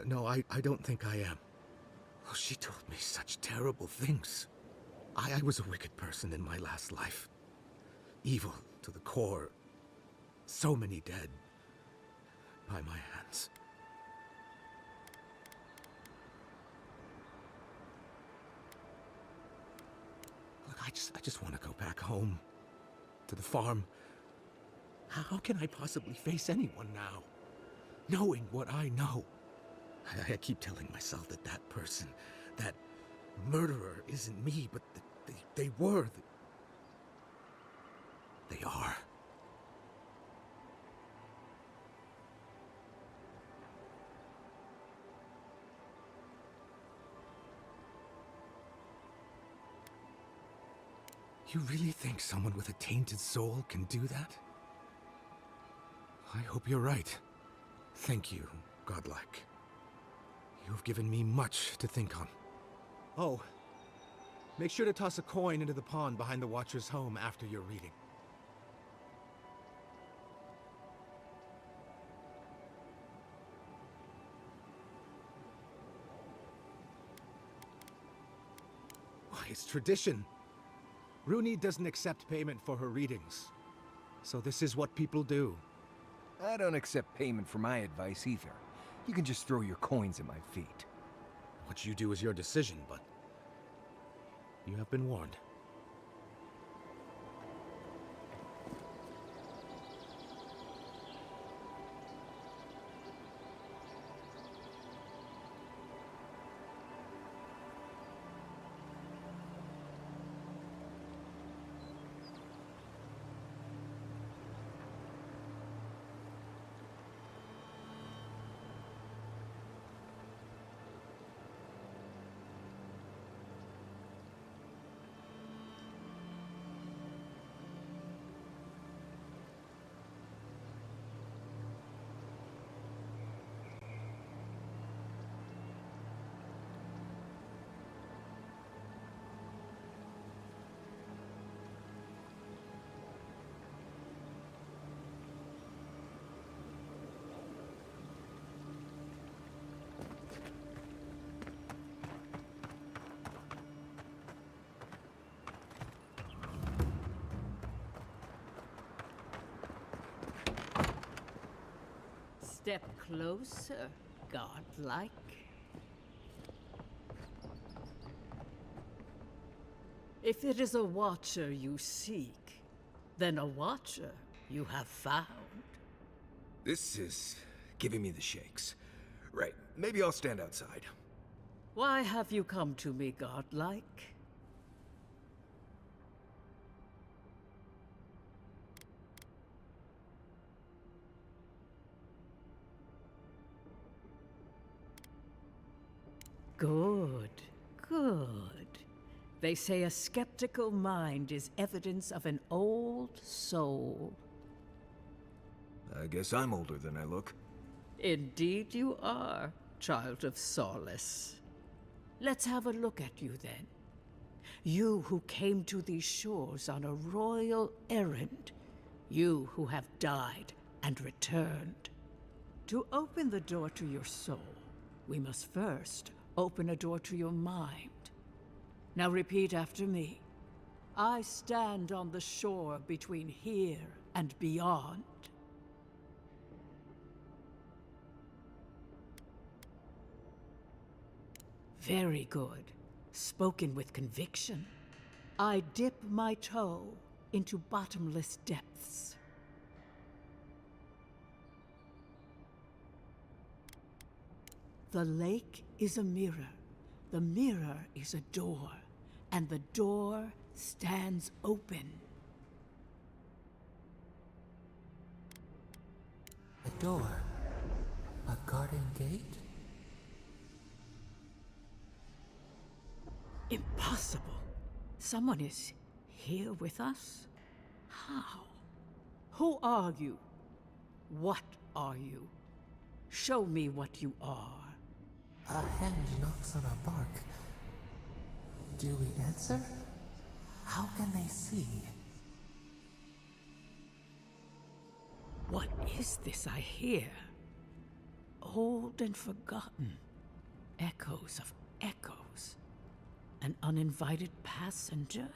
No, I don't think I am. Oh, she told me such terrible things. I was a wicked person in my last life. Evil to the core. So many dead by my hands. Look, I just want to go back home. To the farm. How can I possibly face anyone now? Knowing what I know. I keep telling myself that that person, that murderer isn't me, but they were. They are. You really think someone with a tainted soul can do that? I hope you're right. Thank you, godlike. You've given me much to think on. Oh, make sure to toss a coin into the pond behind the Watcher's home after your reading. Why, it's tradition. Rooney doesn't accept payment for her readings. So this is what people do. I don't accept payment for my advice either. You can just throw your coins at my feet. What you do is your decision, but you have been warned. Step closer, godlike. If it is a watcher you seek, then a watcher you have found. This is giving me the shakes. Right, maybe I'll stand outside. Why have you come to me, godlike? Good, good. They say a skeptical mind is evidence of an old soul. I guess I'm older than I look. Indeed you are, child of solace. Let's have a look at you then. You who came to these shores on a royal errand. You who have died and returned. To open the door to your soul, we must first open a door to your mind. Now repeat after me. I stand on the shore between here and beyond. Very good. Spoken with conviction. I dip my toe into bottomless depths. The lake is a mirror. The mirror is a door. And the door stands open. A door? A garden gate? Impossible. Someone is here with us? How? Who are you? What are you? Show me what you are. A hand knocks on our bark. Do we answer? How can they see? What is this I hear? Old and forgotten. Echoes of echoes. An uninvited passenger?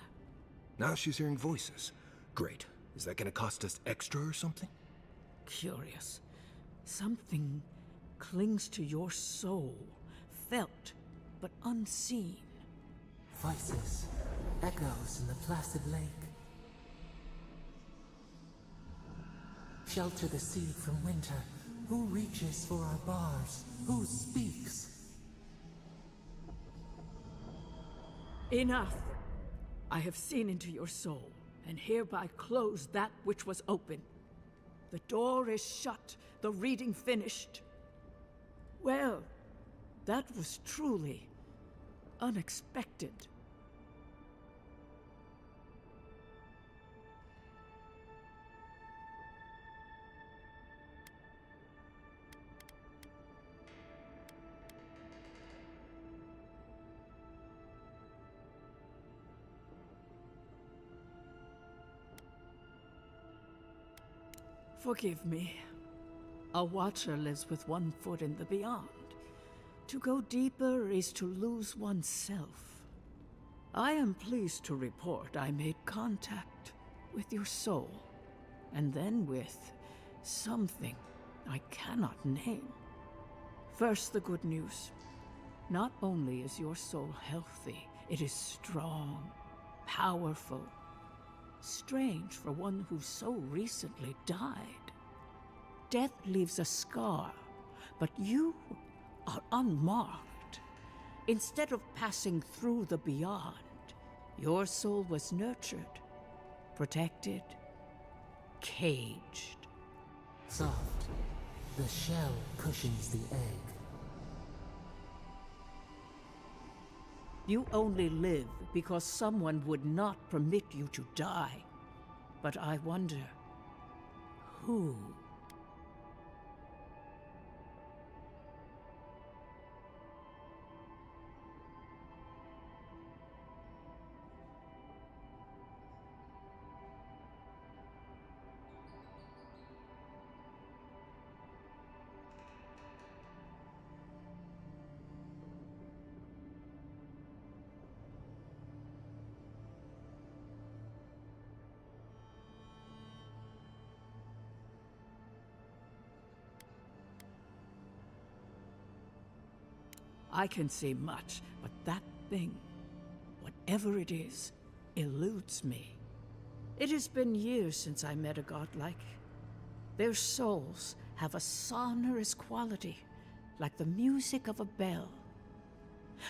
Now she's hearing voices. Great. Is that gonna cost us extra or something? Curious. Something clings to your soul, felt but unseen. Voices, echoes in the placid lake. Shelter the sea from winter. Who reaches for our bars? Who speaks? Enough! I have seen into your soul, and hereby close that which was open. The door is shut, the reading finished. Well, that was truly unexpected. Forgive me. A watcher lives with one foot in the beyond. To go deeper is to lose oneself. I am pleased to report I made contact with your soul, and then with something I cannot name. First, the good news. Not only is your soul healthy, it is strong, powerful. Strange for one who so recently died. Death leaves a scar, but you are unmarked. Instead of passing through the beyond, your soul was nurtured, protected, caged. Soft. The shell cushions the egg. You only live because someone would not permit you to die. But I wonder, who? I can see much, but that thing, whatever it is, eludes me. It has been years since I met a godlike. Their souls have a sonorous quality, like the music of a bell.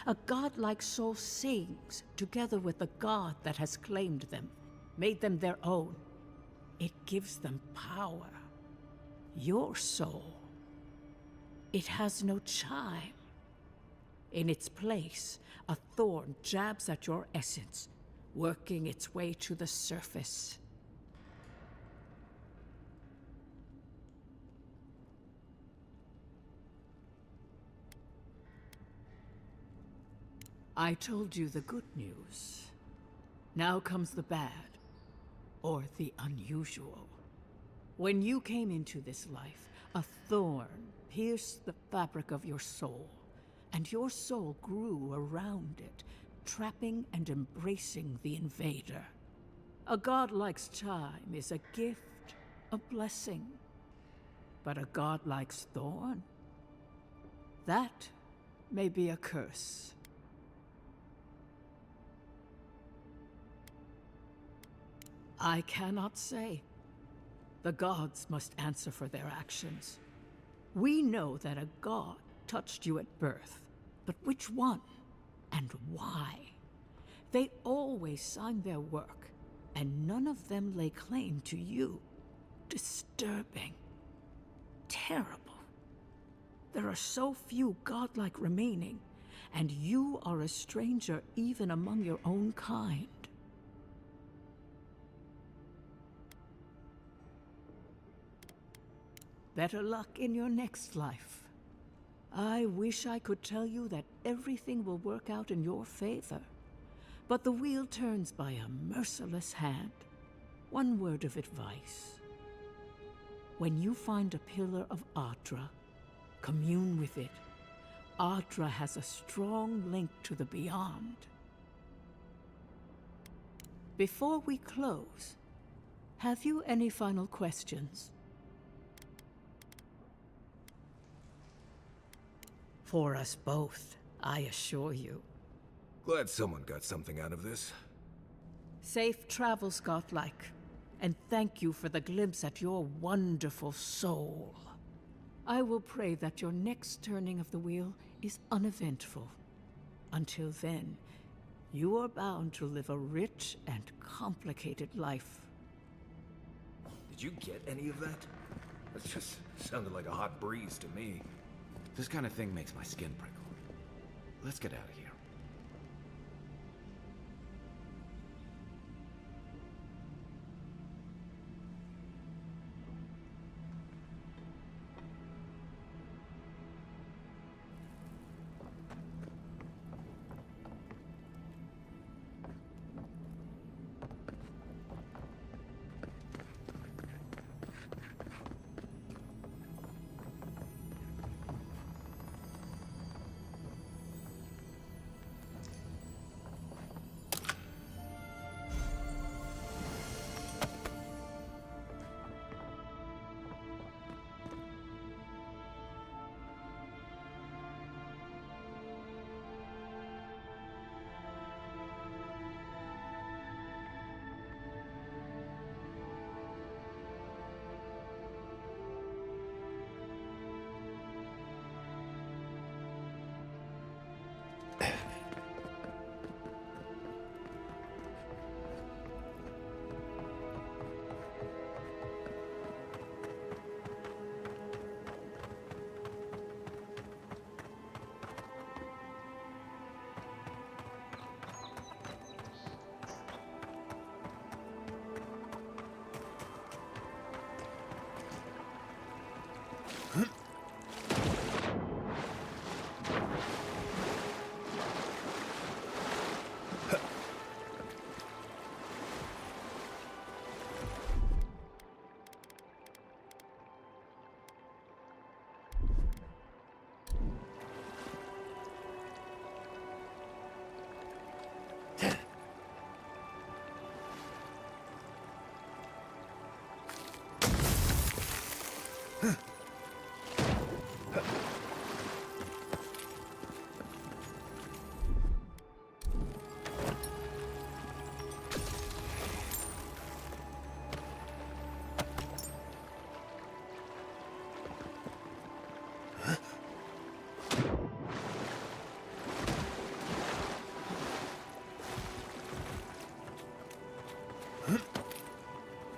A godlike soul sings together with the god that has claimed them, made them their own. It gives them power. Your soul, it has no chime. In its place, a thorn jabs at your essence, working its way to the surface. I told you the good news. Now comes the bad, or the unusual. When you came into this life, a thorn pierced the fabric of your soul, and your soul grew around it, trapping and embracing the invader. A godlike's chime is a gift, a blessing. But a godlike's thorn? That may be a curse. I cannot say. The gods must answer for their actions. We know that a god touched you at birth, but which one and why? They always signed their work, and none of them lay claim to you. Disturbing. Terrible. There are so few godlike remaining, and you are a stranger even among your own kind. Better luck in your next life. I wish I could tell you that everything will work out in your favor. But the wheel turns by a merciless hand. One word of advice. When you find a pillar of Ardra, commune with it. Ardra has a strong link to the beyond. Before we close, have you any final questions? For us both, I assure you. Glad someone got something out of this. Safe travels, godlike, and thank you for the glimpse at your wonderful soul. I will pray that your next turning of the wheel is uneventful. Until then, you are bound to live a rich and complicated life. Did you get any of that? That just sounded like a hot breeze to me. This kind of thing makes my skin prickle. Let's get out of here.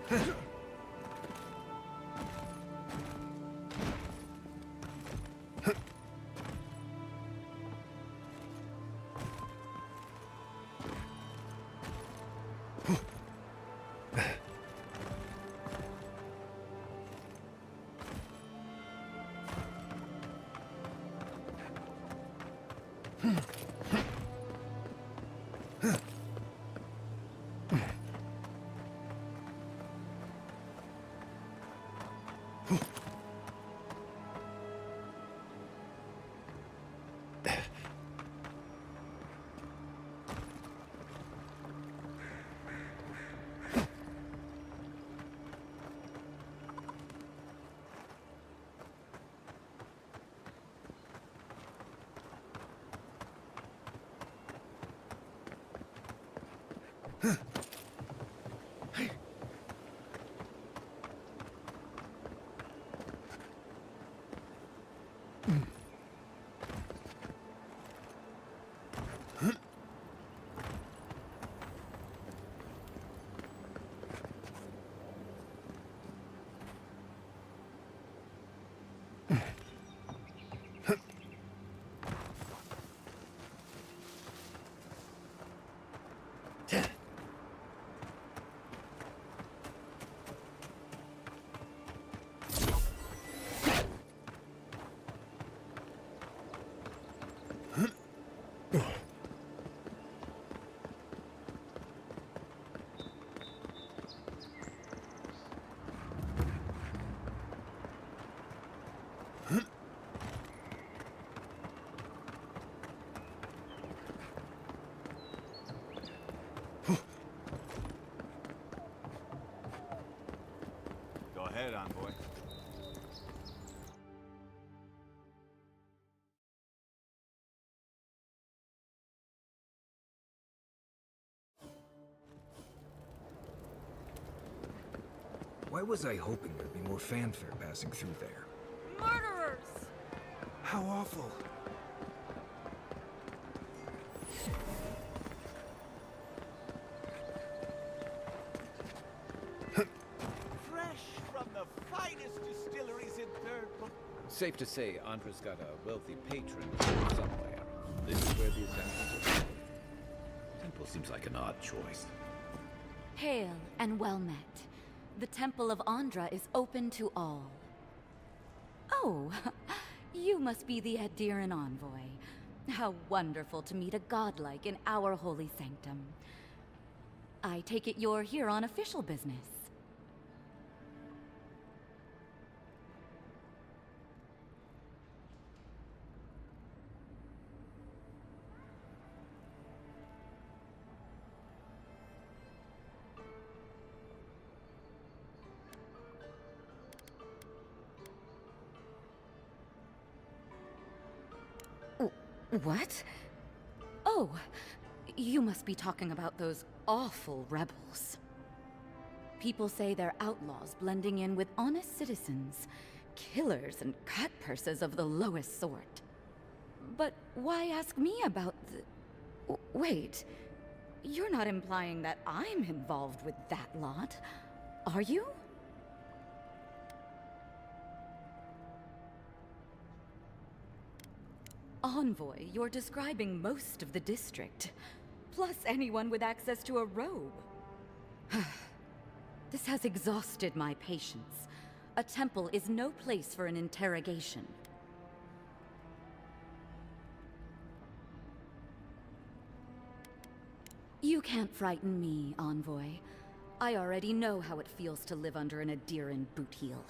Go ahead, envoy. Why was I hoping there'd be more fanfare passing through there? Murderers! How awful. Fresh from the finest distilleries in Third Book. Safe to say, Andra's got a wealthy patron somewhere. This is where the assassins are. Temple seems like an odd choice. Hail and well met. The Temple of Andra is open to all. Oh, you must be the Adiran envoy. How wonderful to meet a godlike in our holy sanctum. I take it you're here on official business. What? Oh, you must be talking about those awful rebels. People say they're outlaws blending in with honest citizens, killers and cutpurses of the lowest sort. But why ask me about the... Wait, you're not implying that I'm involved with that lot, are you? Envoy, you're describing most of the district, plus anyone with access to a robe. This has exhausted my patience. A temple is no place for an interrogation. You can't frighten me, Envoy. I already know how it feels to live under an Adiran boot heel.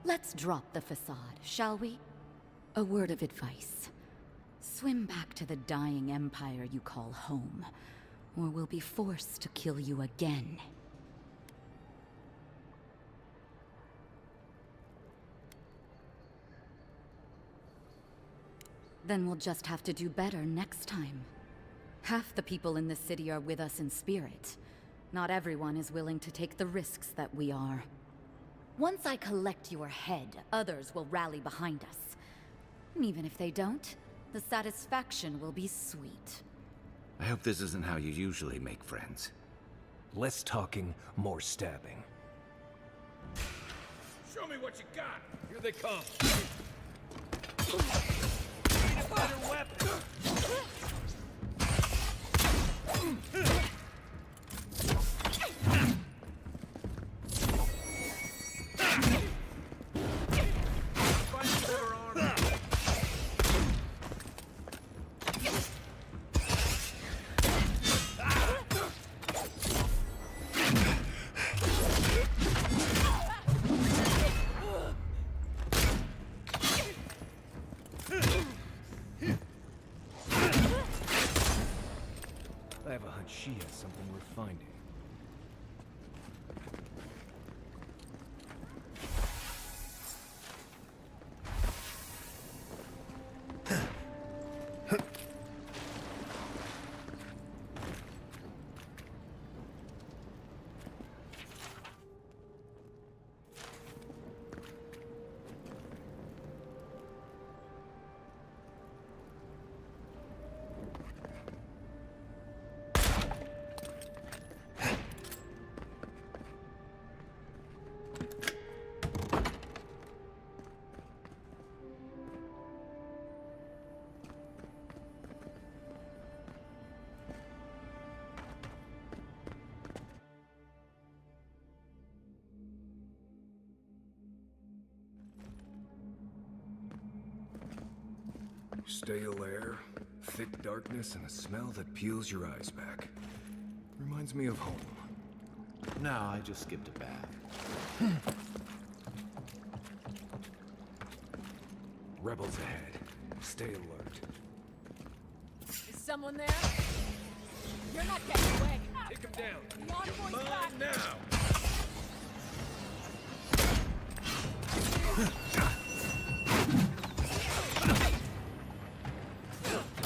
Let's drop the facade, shall we? A word of advice. Swim back to the dying empire you call home, or we'll be forced to kill you again. Then we'll just have to do better next time. Half the people in the city are with us in spirit. Not everyone is willing to take the risks that we are. Once I collect your head, others will rally behind us. And even if they don't, the satisfaction will be sweet. I hope this isn't how you usually make friends. Less talking, more stabbing. Show me what you got! Here they come! Need a better weapon! I have a hunch she has something worth finding. Stale air, thick darkness, and a smell that peels your eyes back. Reminds me of home. No, I just skipped a bath. Rebels ahead. Stay alert. Is someone there? You're not getting away. Take him down. The envoy's back. Now!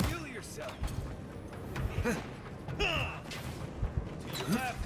Heal yourself! To your left!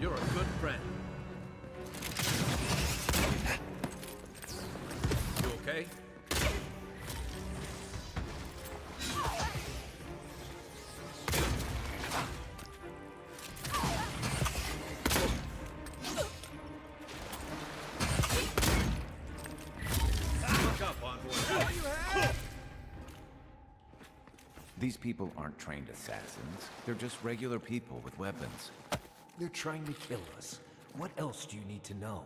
You're a good friend. You okay? Look up, envoy. These people aren't trained assassins. They're just regular people with weapons. They're trying to kill us. What else do you need to know?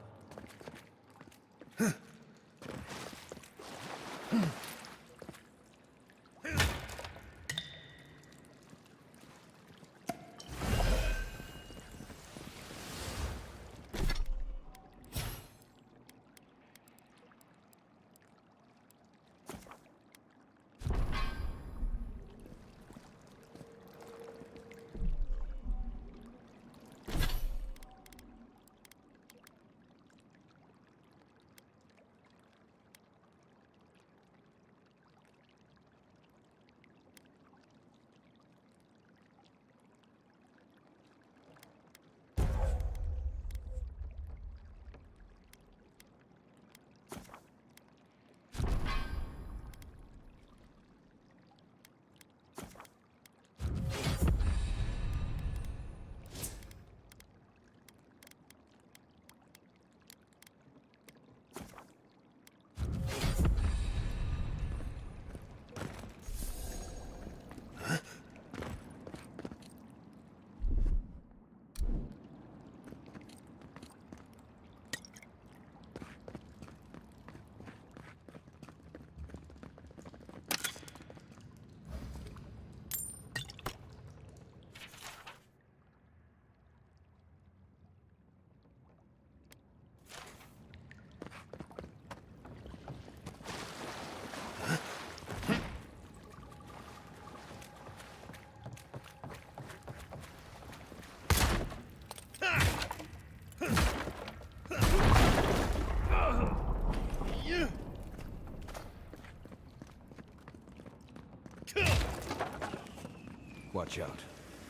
Watch out.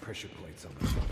Pressure plates on the top.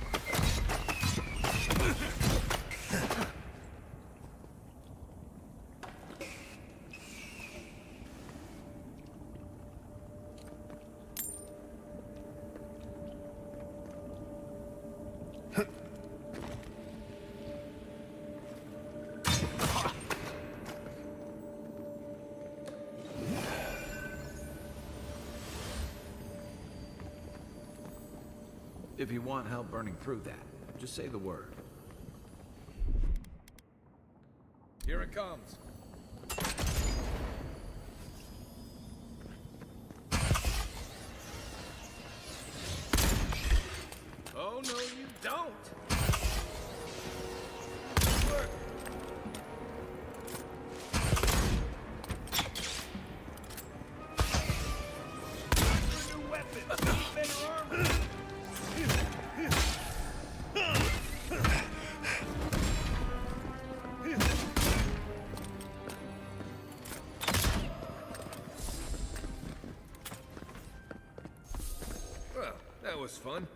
If you want help burning through that, just say the word. Here it comes. Oh, no, you don't! New weapon! Better armor! Well, that was fun.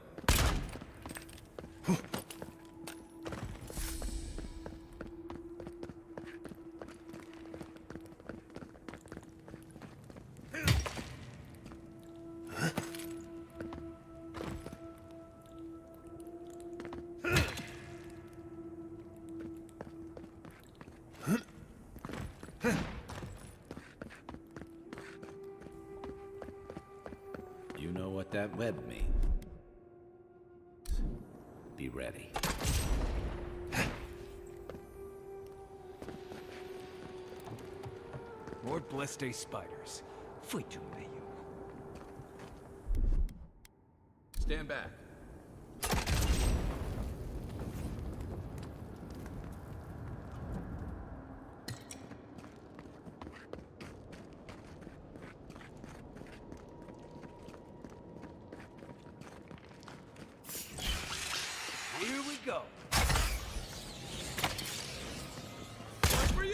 You know what that web means. Be ready. More Bleste spiders. Foutu meio. Stand back. Here we go. One for you!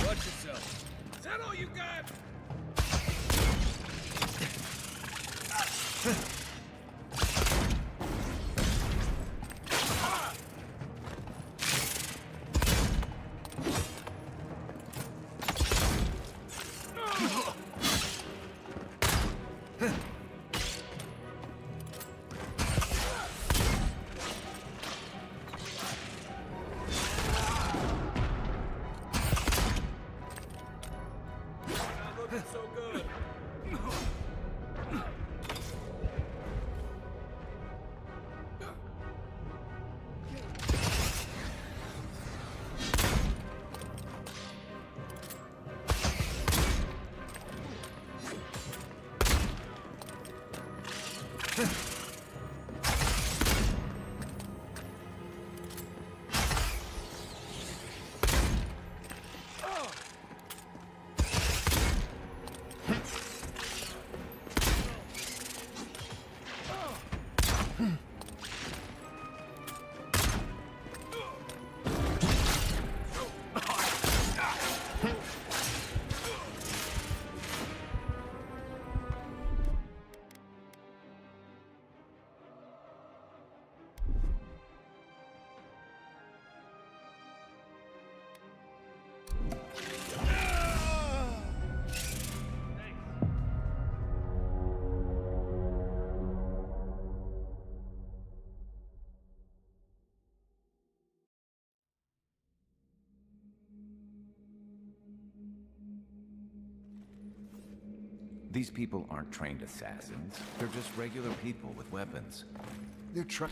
Watch yourself. Is that all you got? Not looking so good. These people aren't trained assassins. They're just regular people with weapons. They're trying.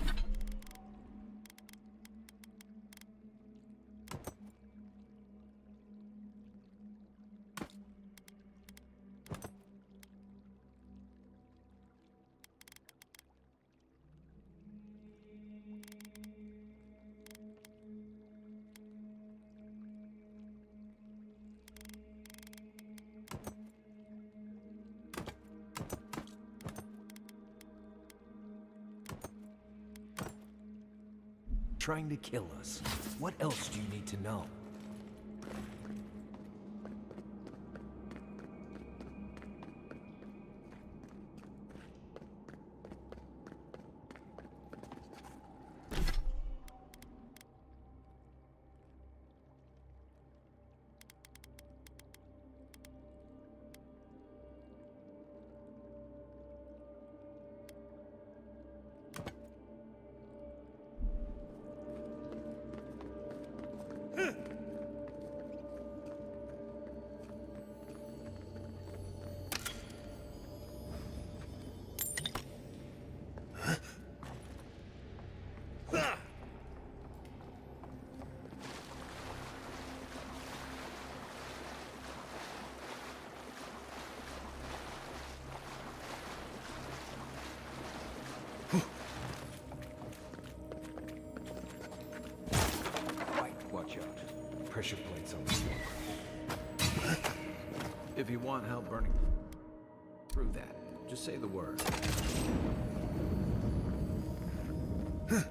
Trying to kill us. What else do you need to know? Watch out. Pressure plates on the floor. If you want help burning through that, just say the word. Here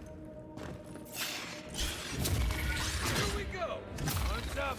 we go! Arms up!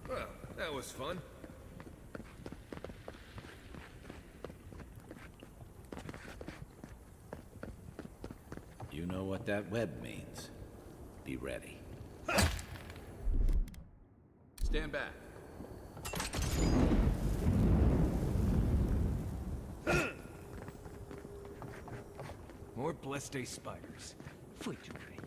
Well, that was fun. You know what that web means. Be ready. Stand back. More Blessed spiders. Foi tudo bem.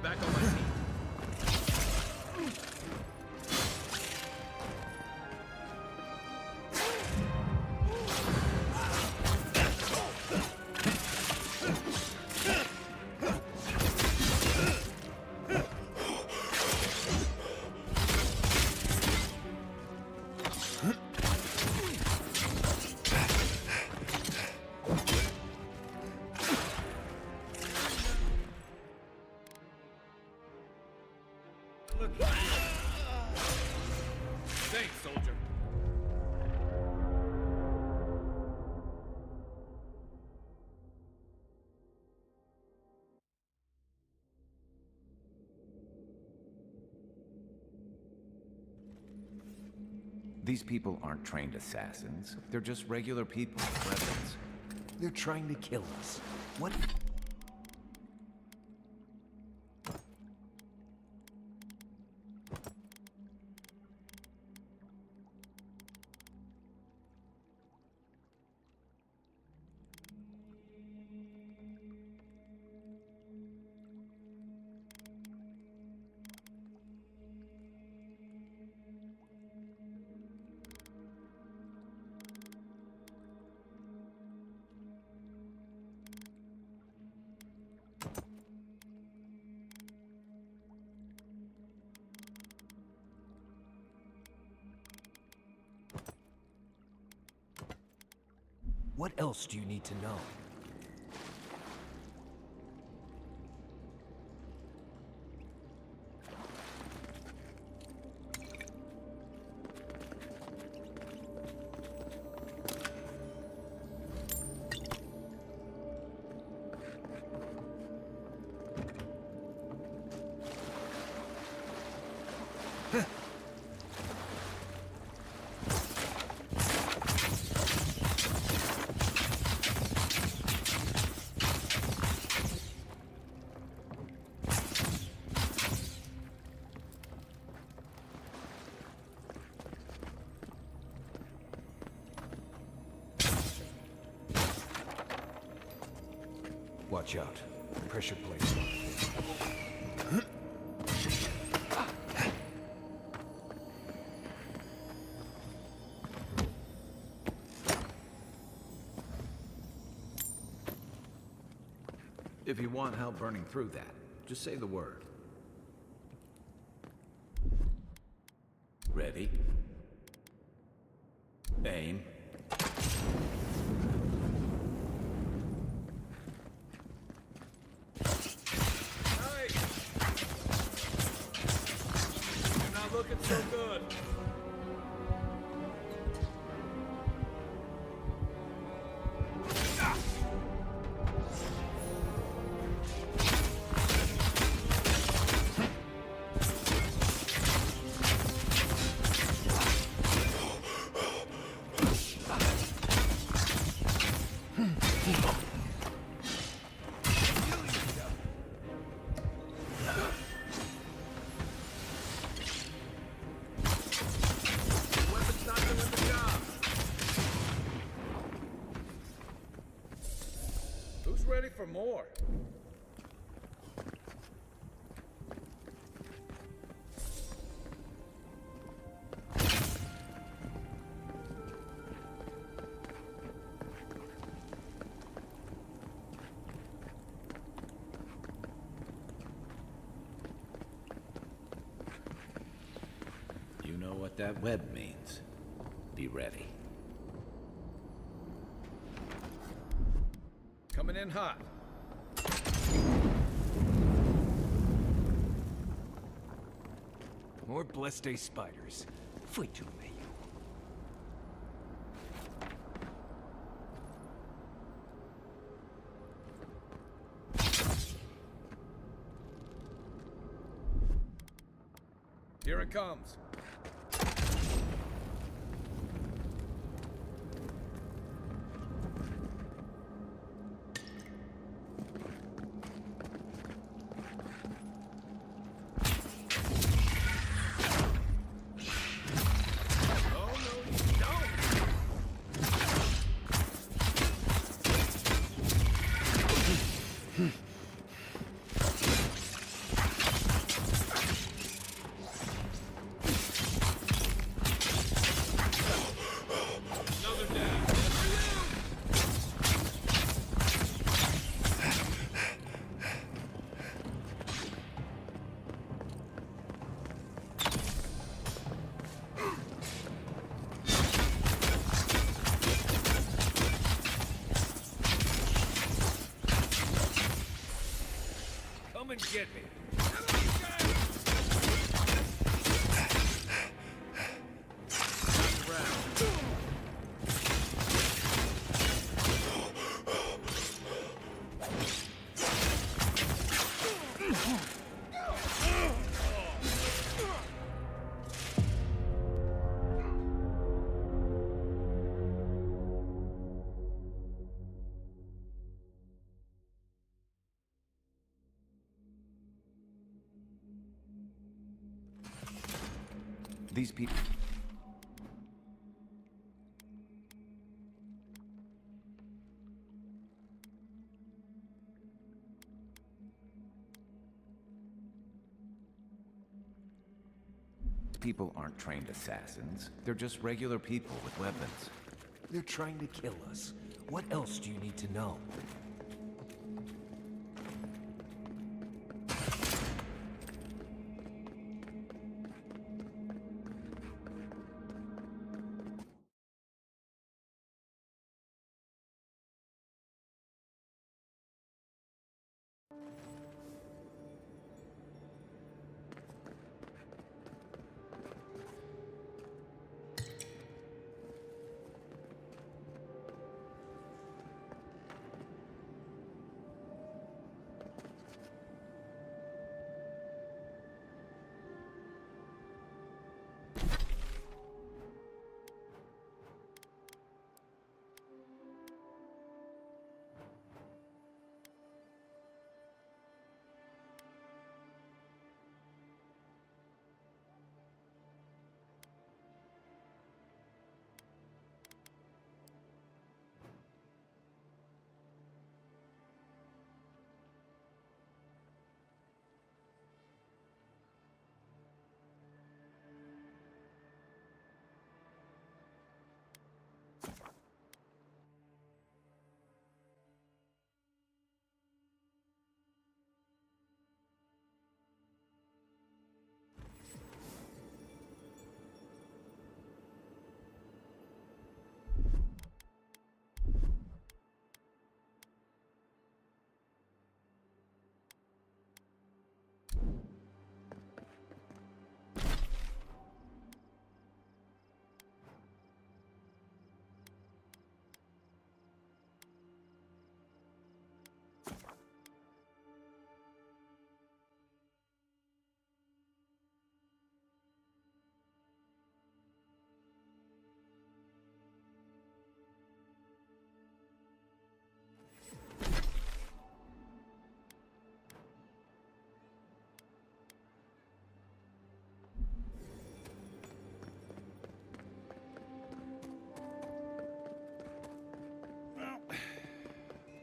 back on my feet. Thanks, soldier. These people aren't trained assassins. They're just regular people with weapons. They're trying to kill us. What? What else do you need to know? Watch out. Pressure plates. If you want help burning through that, just say the word. Ready? Aim. Looking so good. Ready for more. You know what that web means. Be ready. Coming in hot. More Blessed spiders. Fui tu meio. Here it comes. get me. These people... People aren't trained assassins. They're just regular people with weapons. They're trying to kill us. What else do you need to know?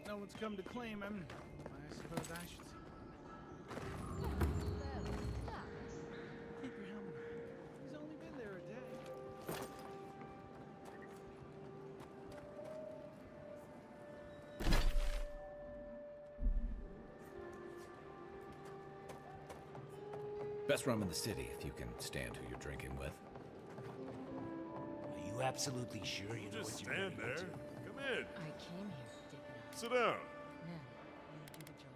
No one's come to claim him. I suppose I should say. Keep your helmet on. He's only been there a day. Best rum in the city, if you can stand who you're drinking with. Are you absolutely sure you know what you're stand getting there. into? Come in. I came here, didn't I? Sit down. Now, you do the job.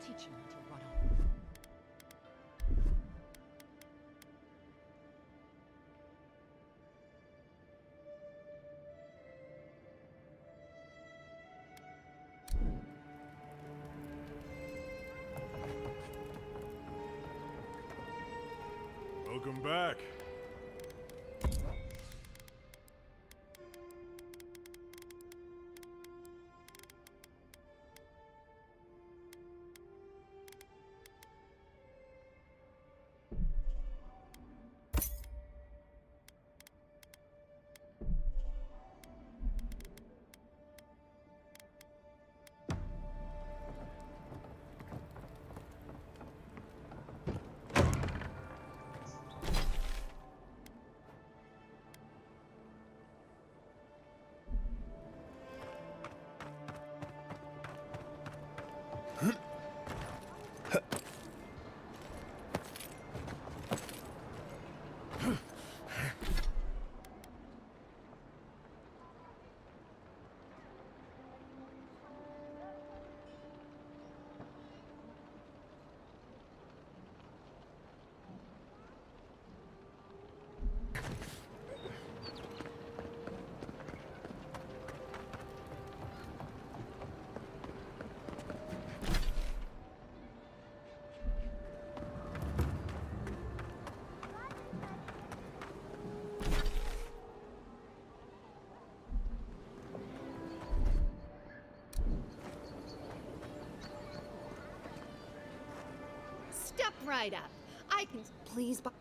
teach him not to run off. Welcome back. Step right up. I can... Please, but...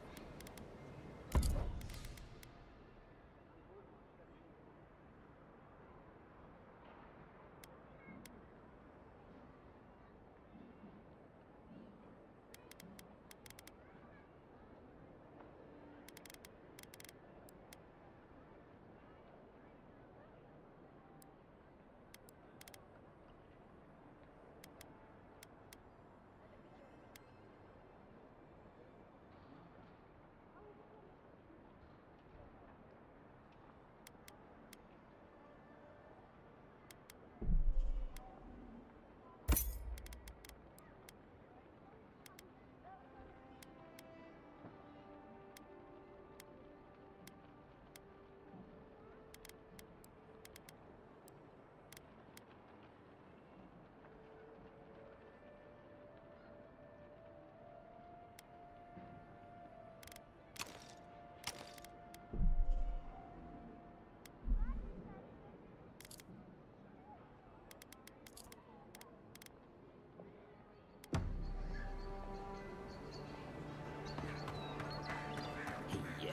Hey,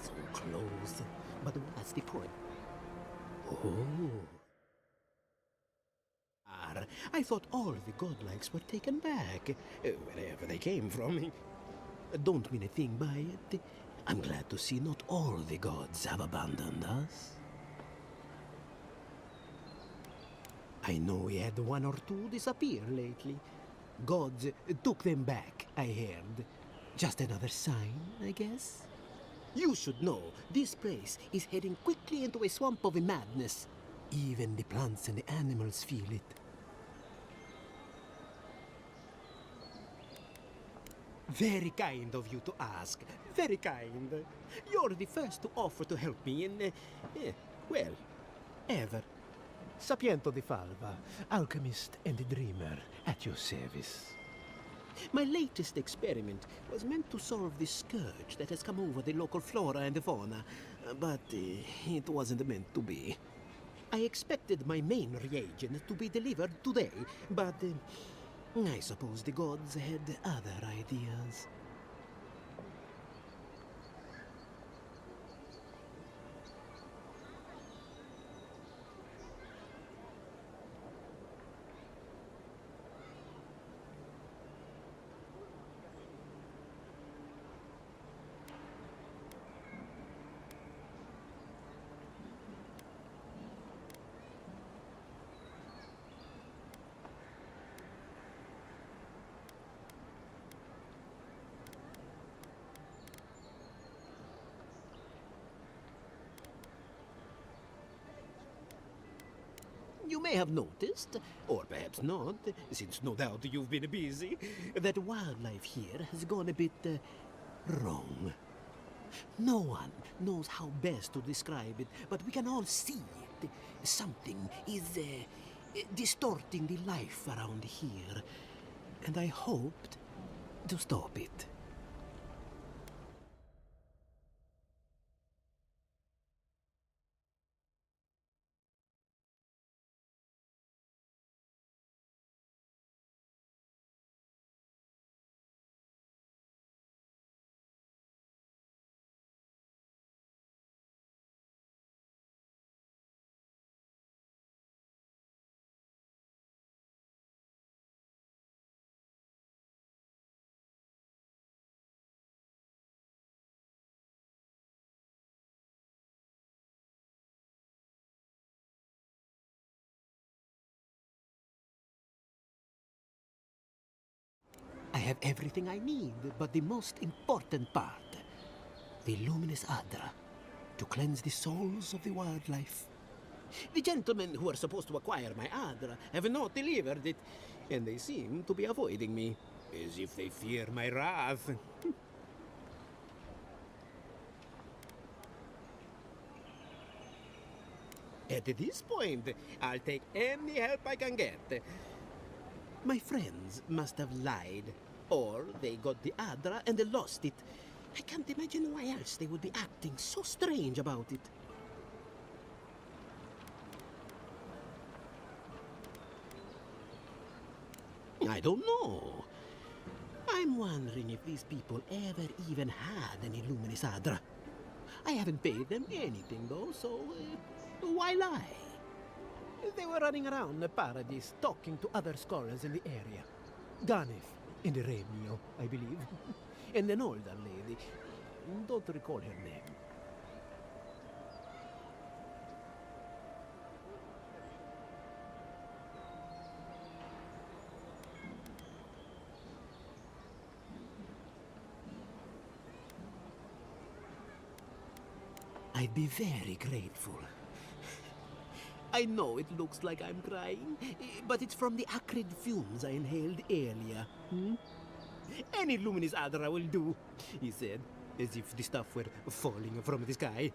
so close. But what's the point? Oh. I thought all the godlikes were taken back, wherever they came from. Don't mean a thing by it. I'm glad to see not all the gods have abandoned us. I know we had one or two disappear lately. Gods took them back, I heard. Just another sign, I guess. You should know, this place is heading quickly into a swamp of madness. Even the plants and the animals feel it. Very kind of you to ask. Very kind. You're the first to offer to help me in, well, ever. Sapiento di Falva, alchemist and dreamer, at your service. My latest experiment was meant to solve the scourge that has come over the local flora and fauna, but it wasn't meant to be. I expected my main reagent to be delivered today, but I suppose the gods had other ideas. may have noticed, or perhaps not, since no doubt you've been busy, that wildlife here has gone a bit wrong. No one knows how best to describe it, but we can all see it. Something is distorting the life around here, and I hoped to stop it. I have everything I need, but the most important part, the luminous Adra, to cleanse the souls of the wildlife. The gentlemen who are supposed to acquire my Adra have not delivered it, and they seem to be avoiding me, as if they fear my wrath. At this point, I'll take any help I can get. My friends must have lied, or they got the Adra and they lost it. I can't imagine why else they would be acting so strange about it. I don't know. I'm wondering if these people ever even had any luminous Adra. I haven't paid them anything, though, so why lie? They were running around the paradise talking to other scholars in the area. Ganef and Remio, I believe. And an older lady. Don't recall her name. I'd be very grateful. I know it looks like I'm crying, but it's from the acrid fumes I inhaled earlier. Any luminous Adra will do, he said, as if the stuff were falling from the sky.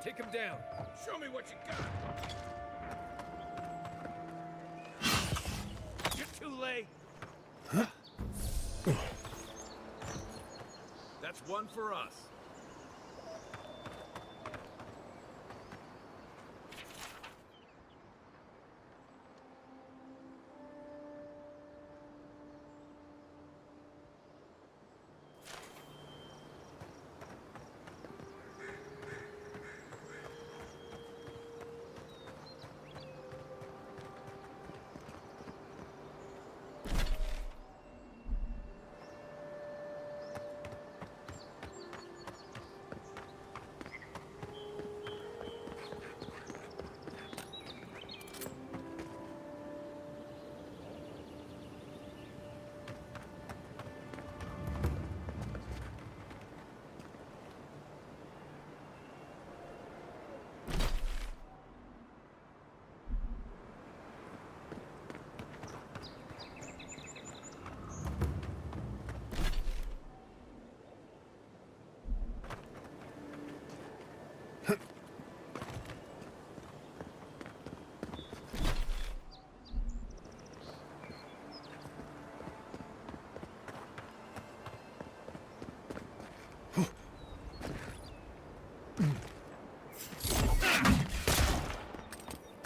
Take him down. Show me what you got. You're too late. That's one for us.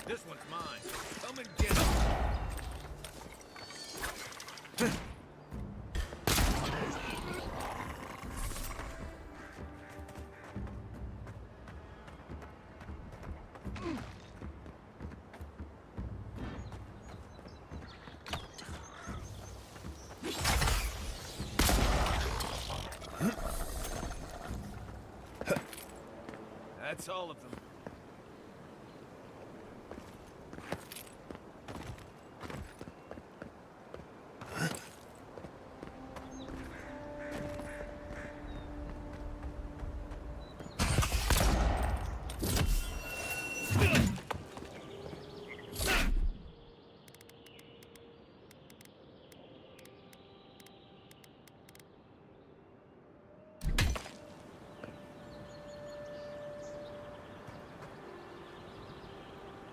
This one's mine. Come and get it. That's all of them.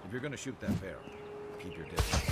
If you're gonna shoot that barrel, keep your distance.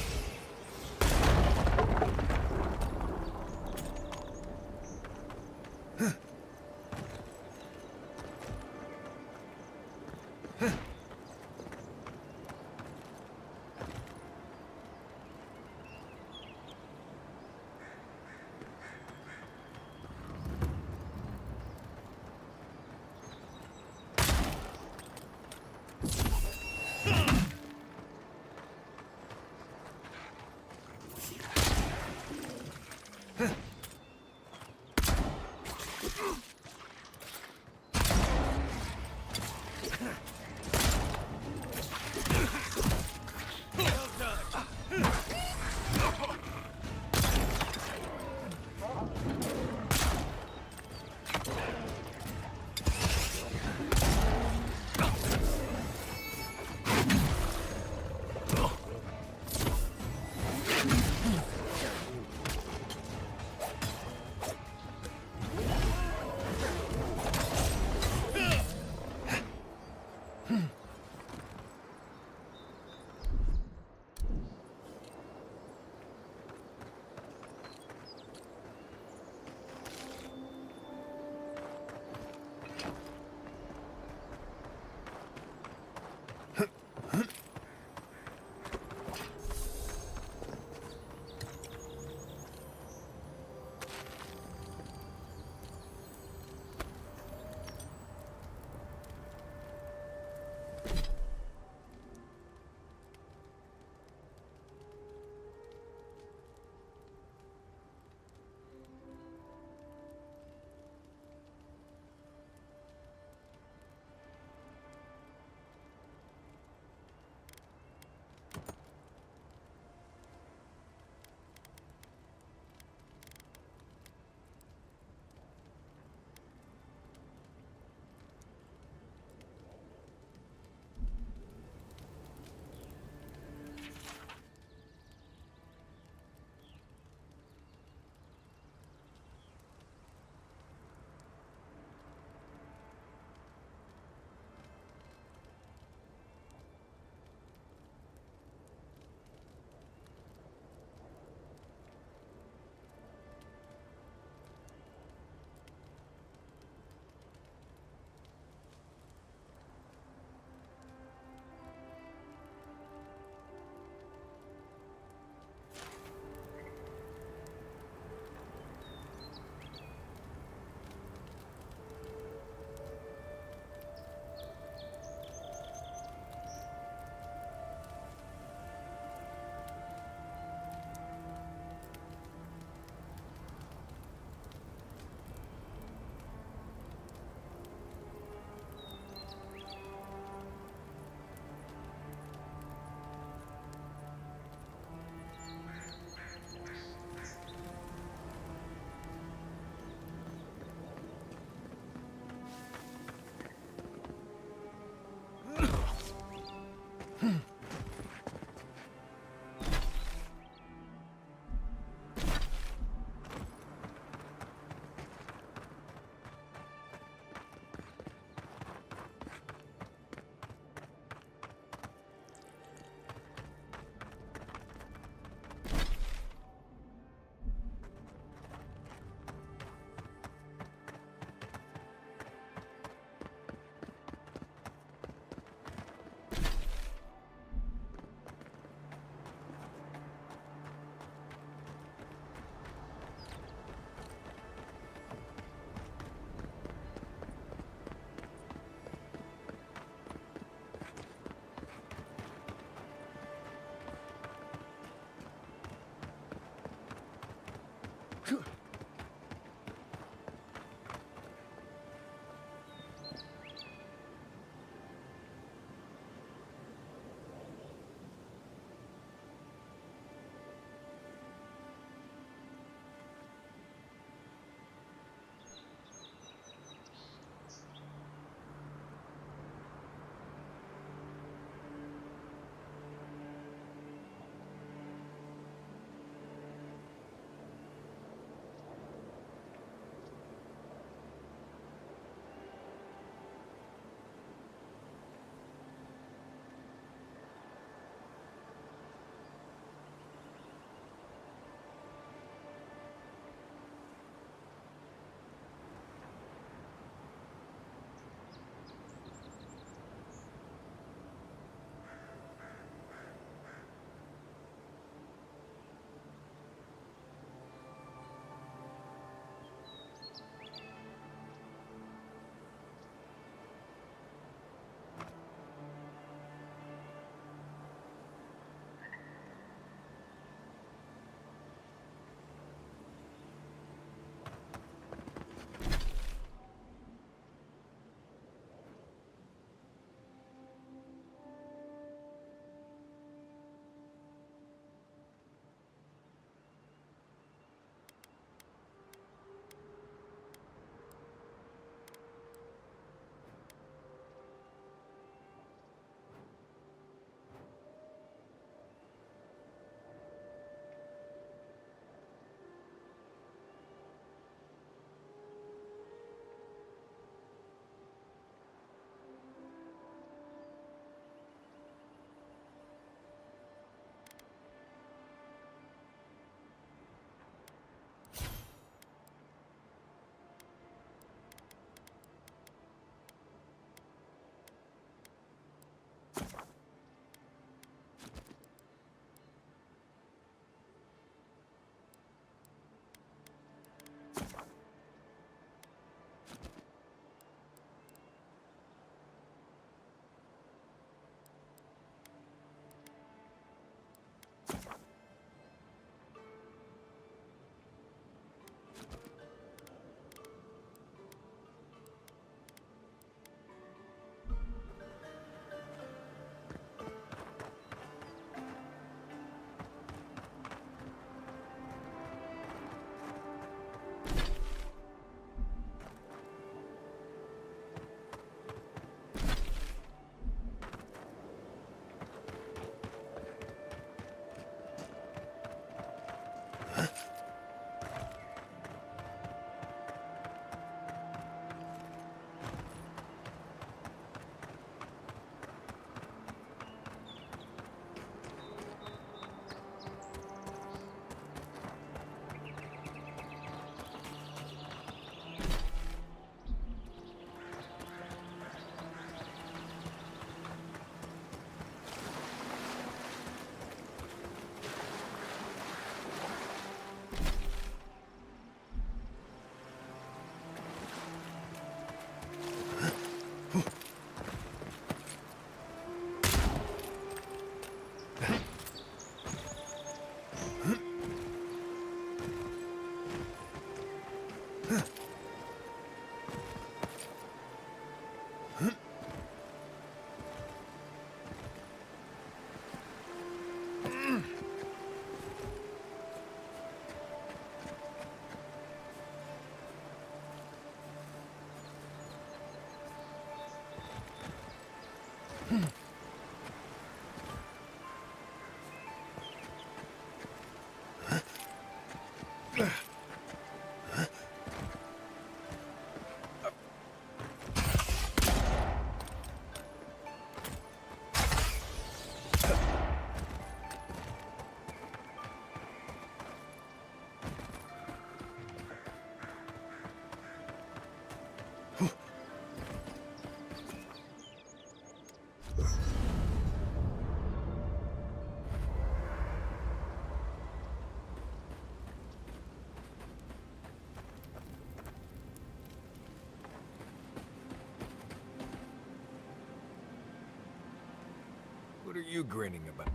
What are you grinning about?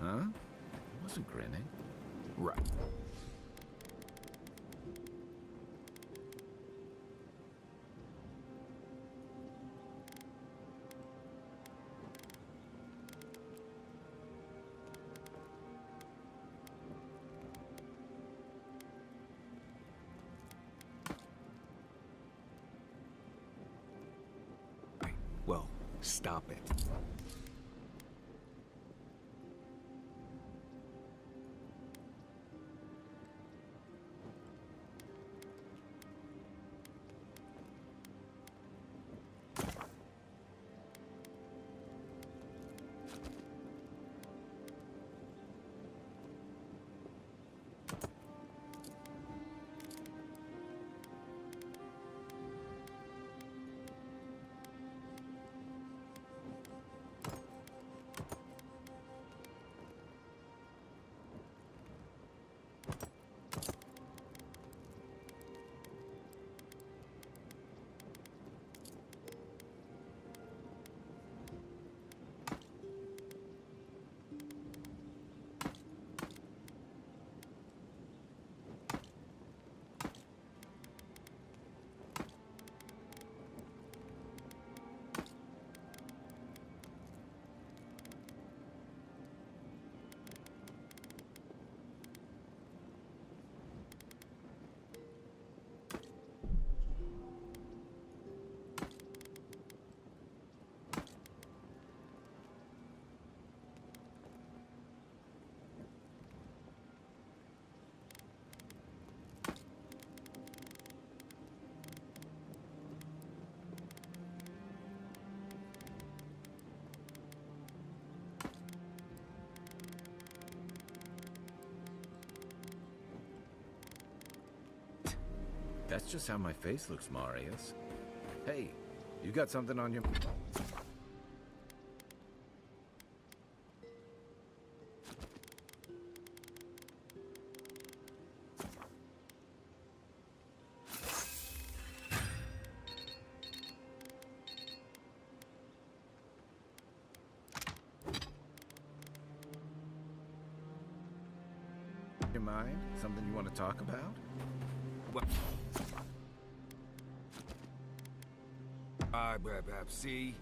Huh? I wasn't grinning. Right. Well, stop it. That's just how my face looks, Marius. Hey, you got something on your... Your mind? Something you want to talk about? What? See?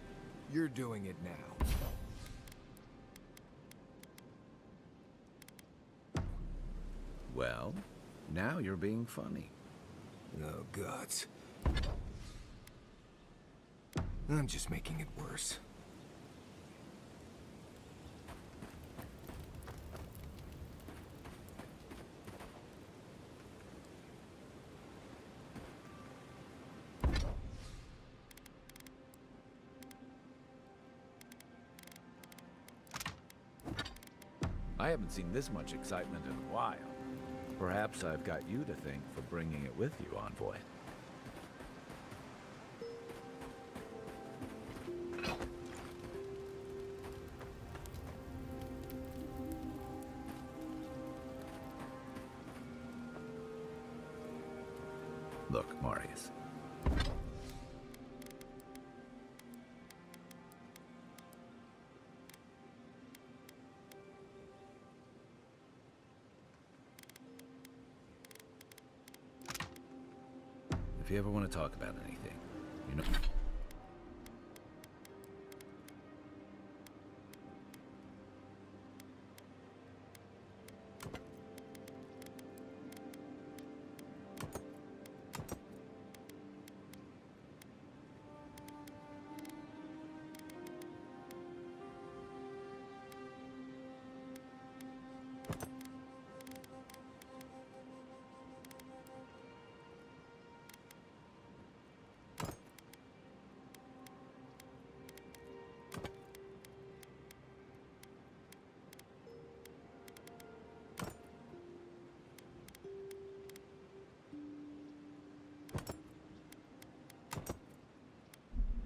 You're doing it now. Well, now you're being funny. Oh, gods. I'm just making it worse. I haven't seen this much excitement in a while. Perhaps I've got you to thank for bringing it with you, Envoy. Look, Marius. If you ever want to talk about anything, you know...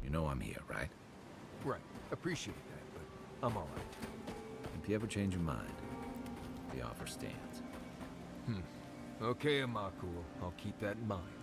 You know I'm here, right? Right. Appreciate that, but I'm all right. If you ever change your mind, the offer stands. Okay, Amakul. I'll keep that in mind.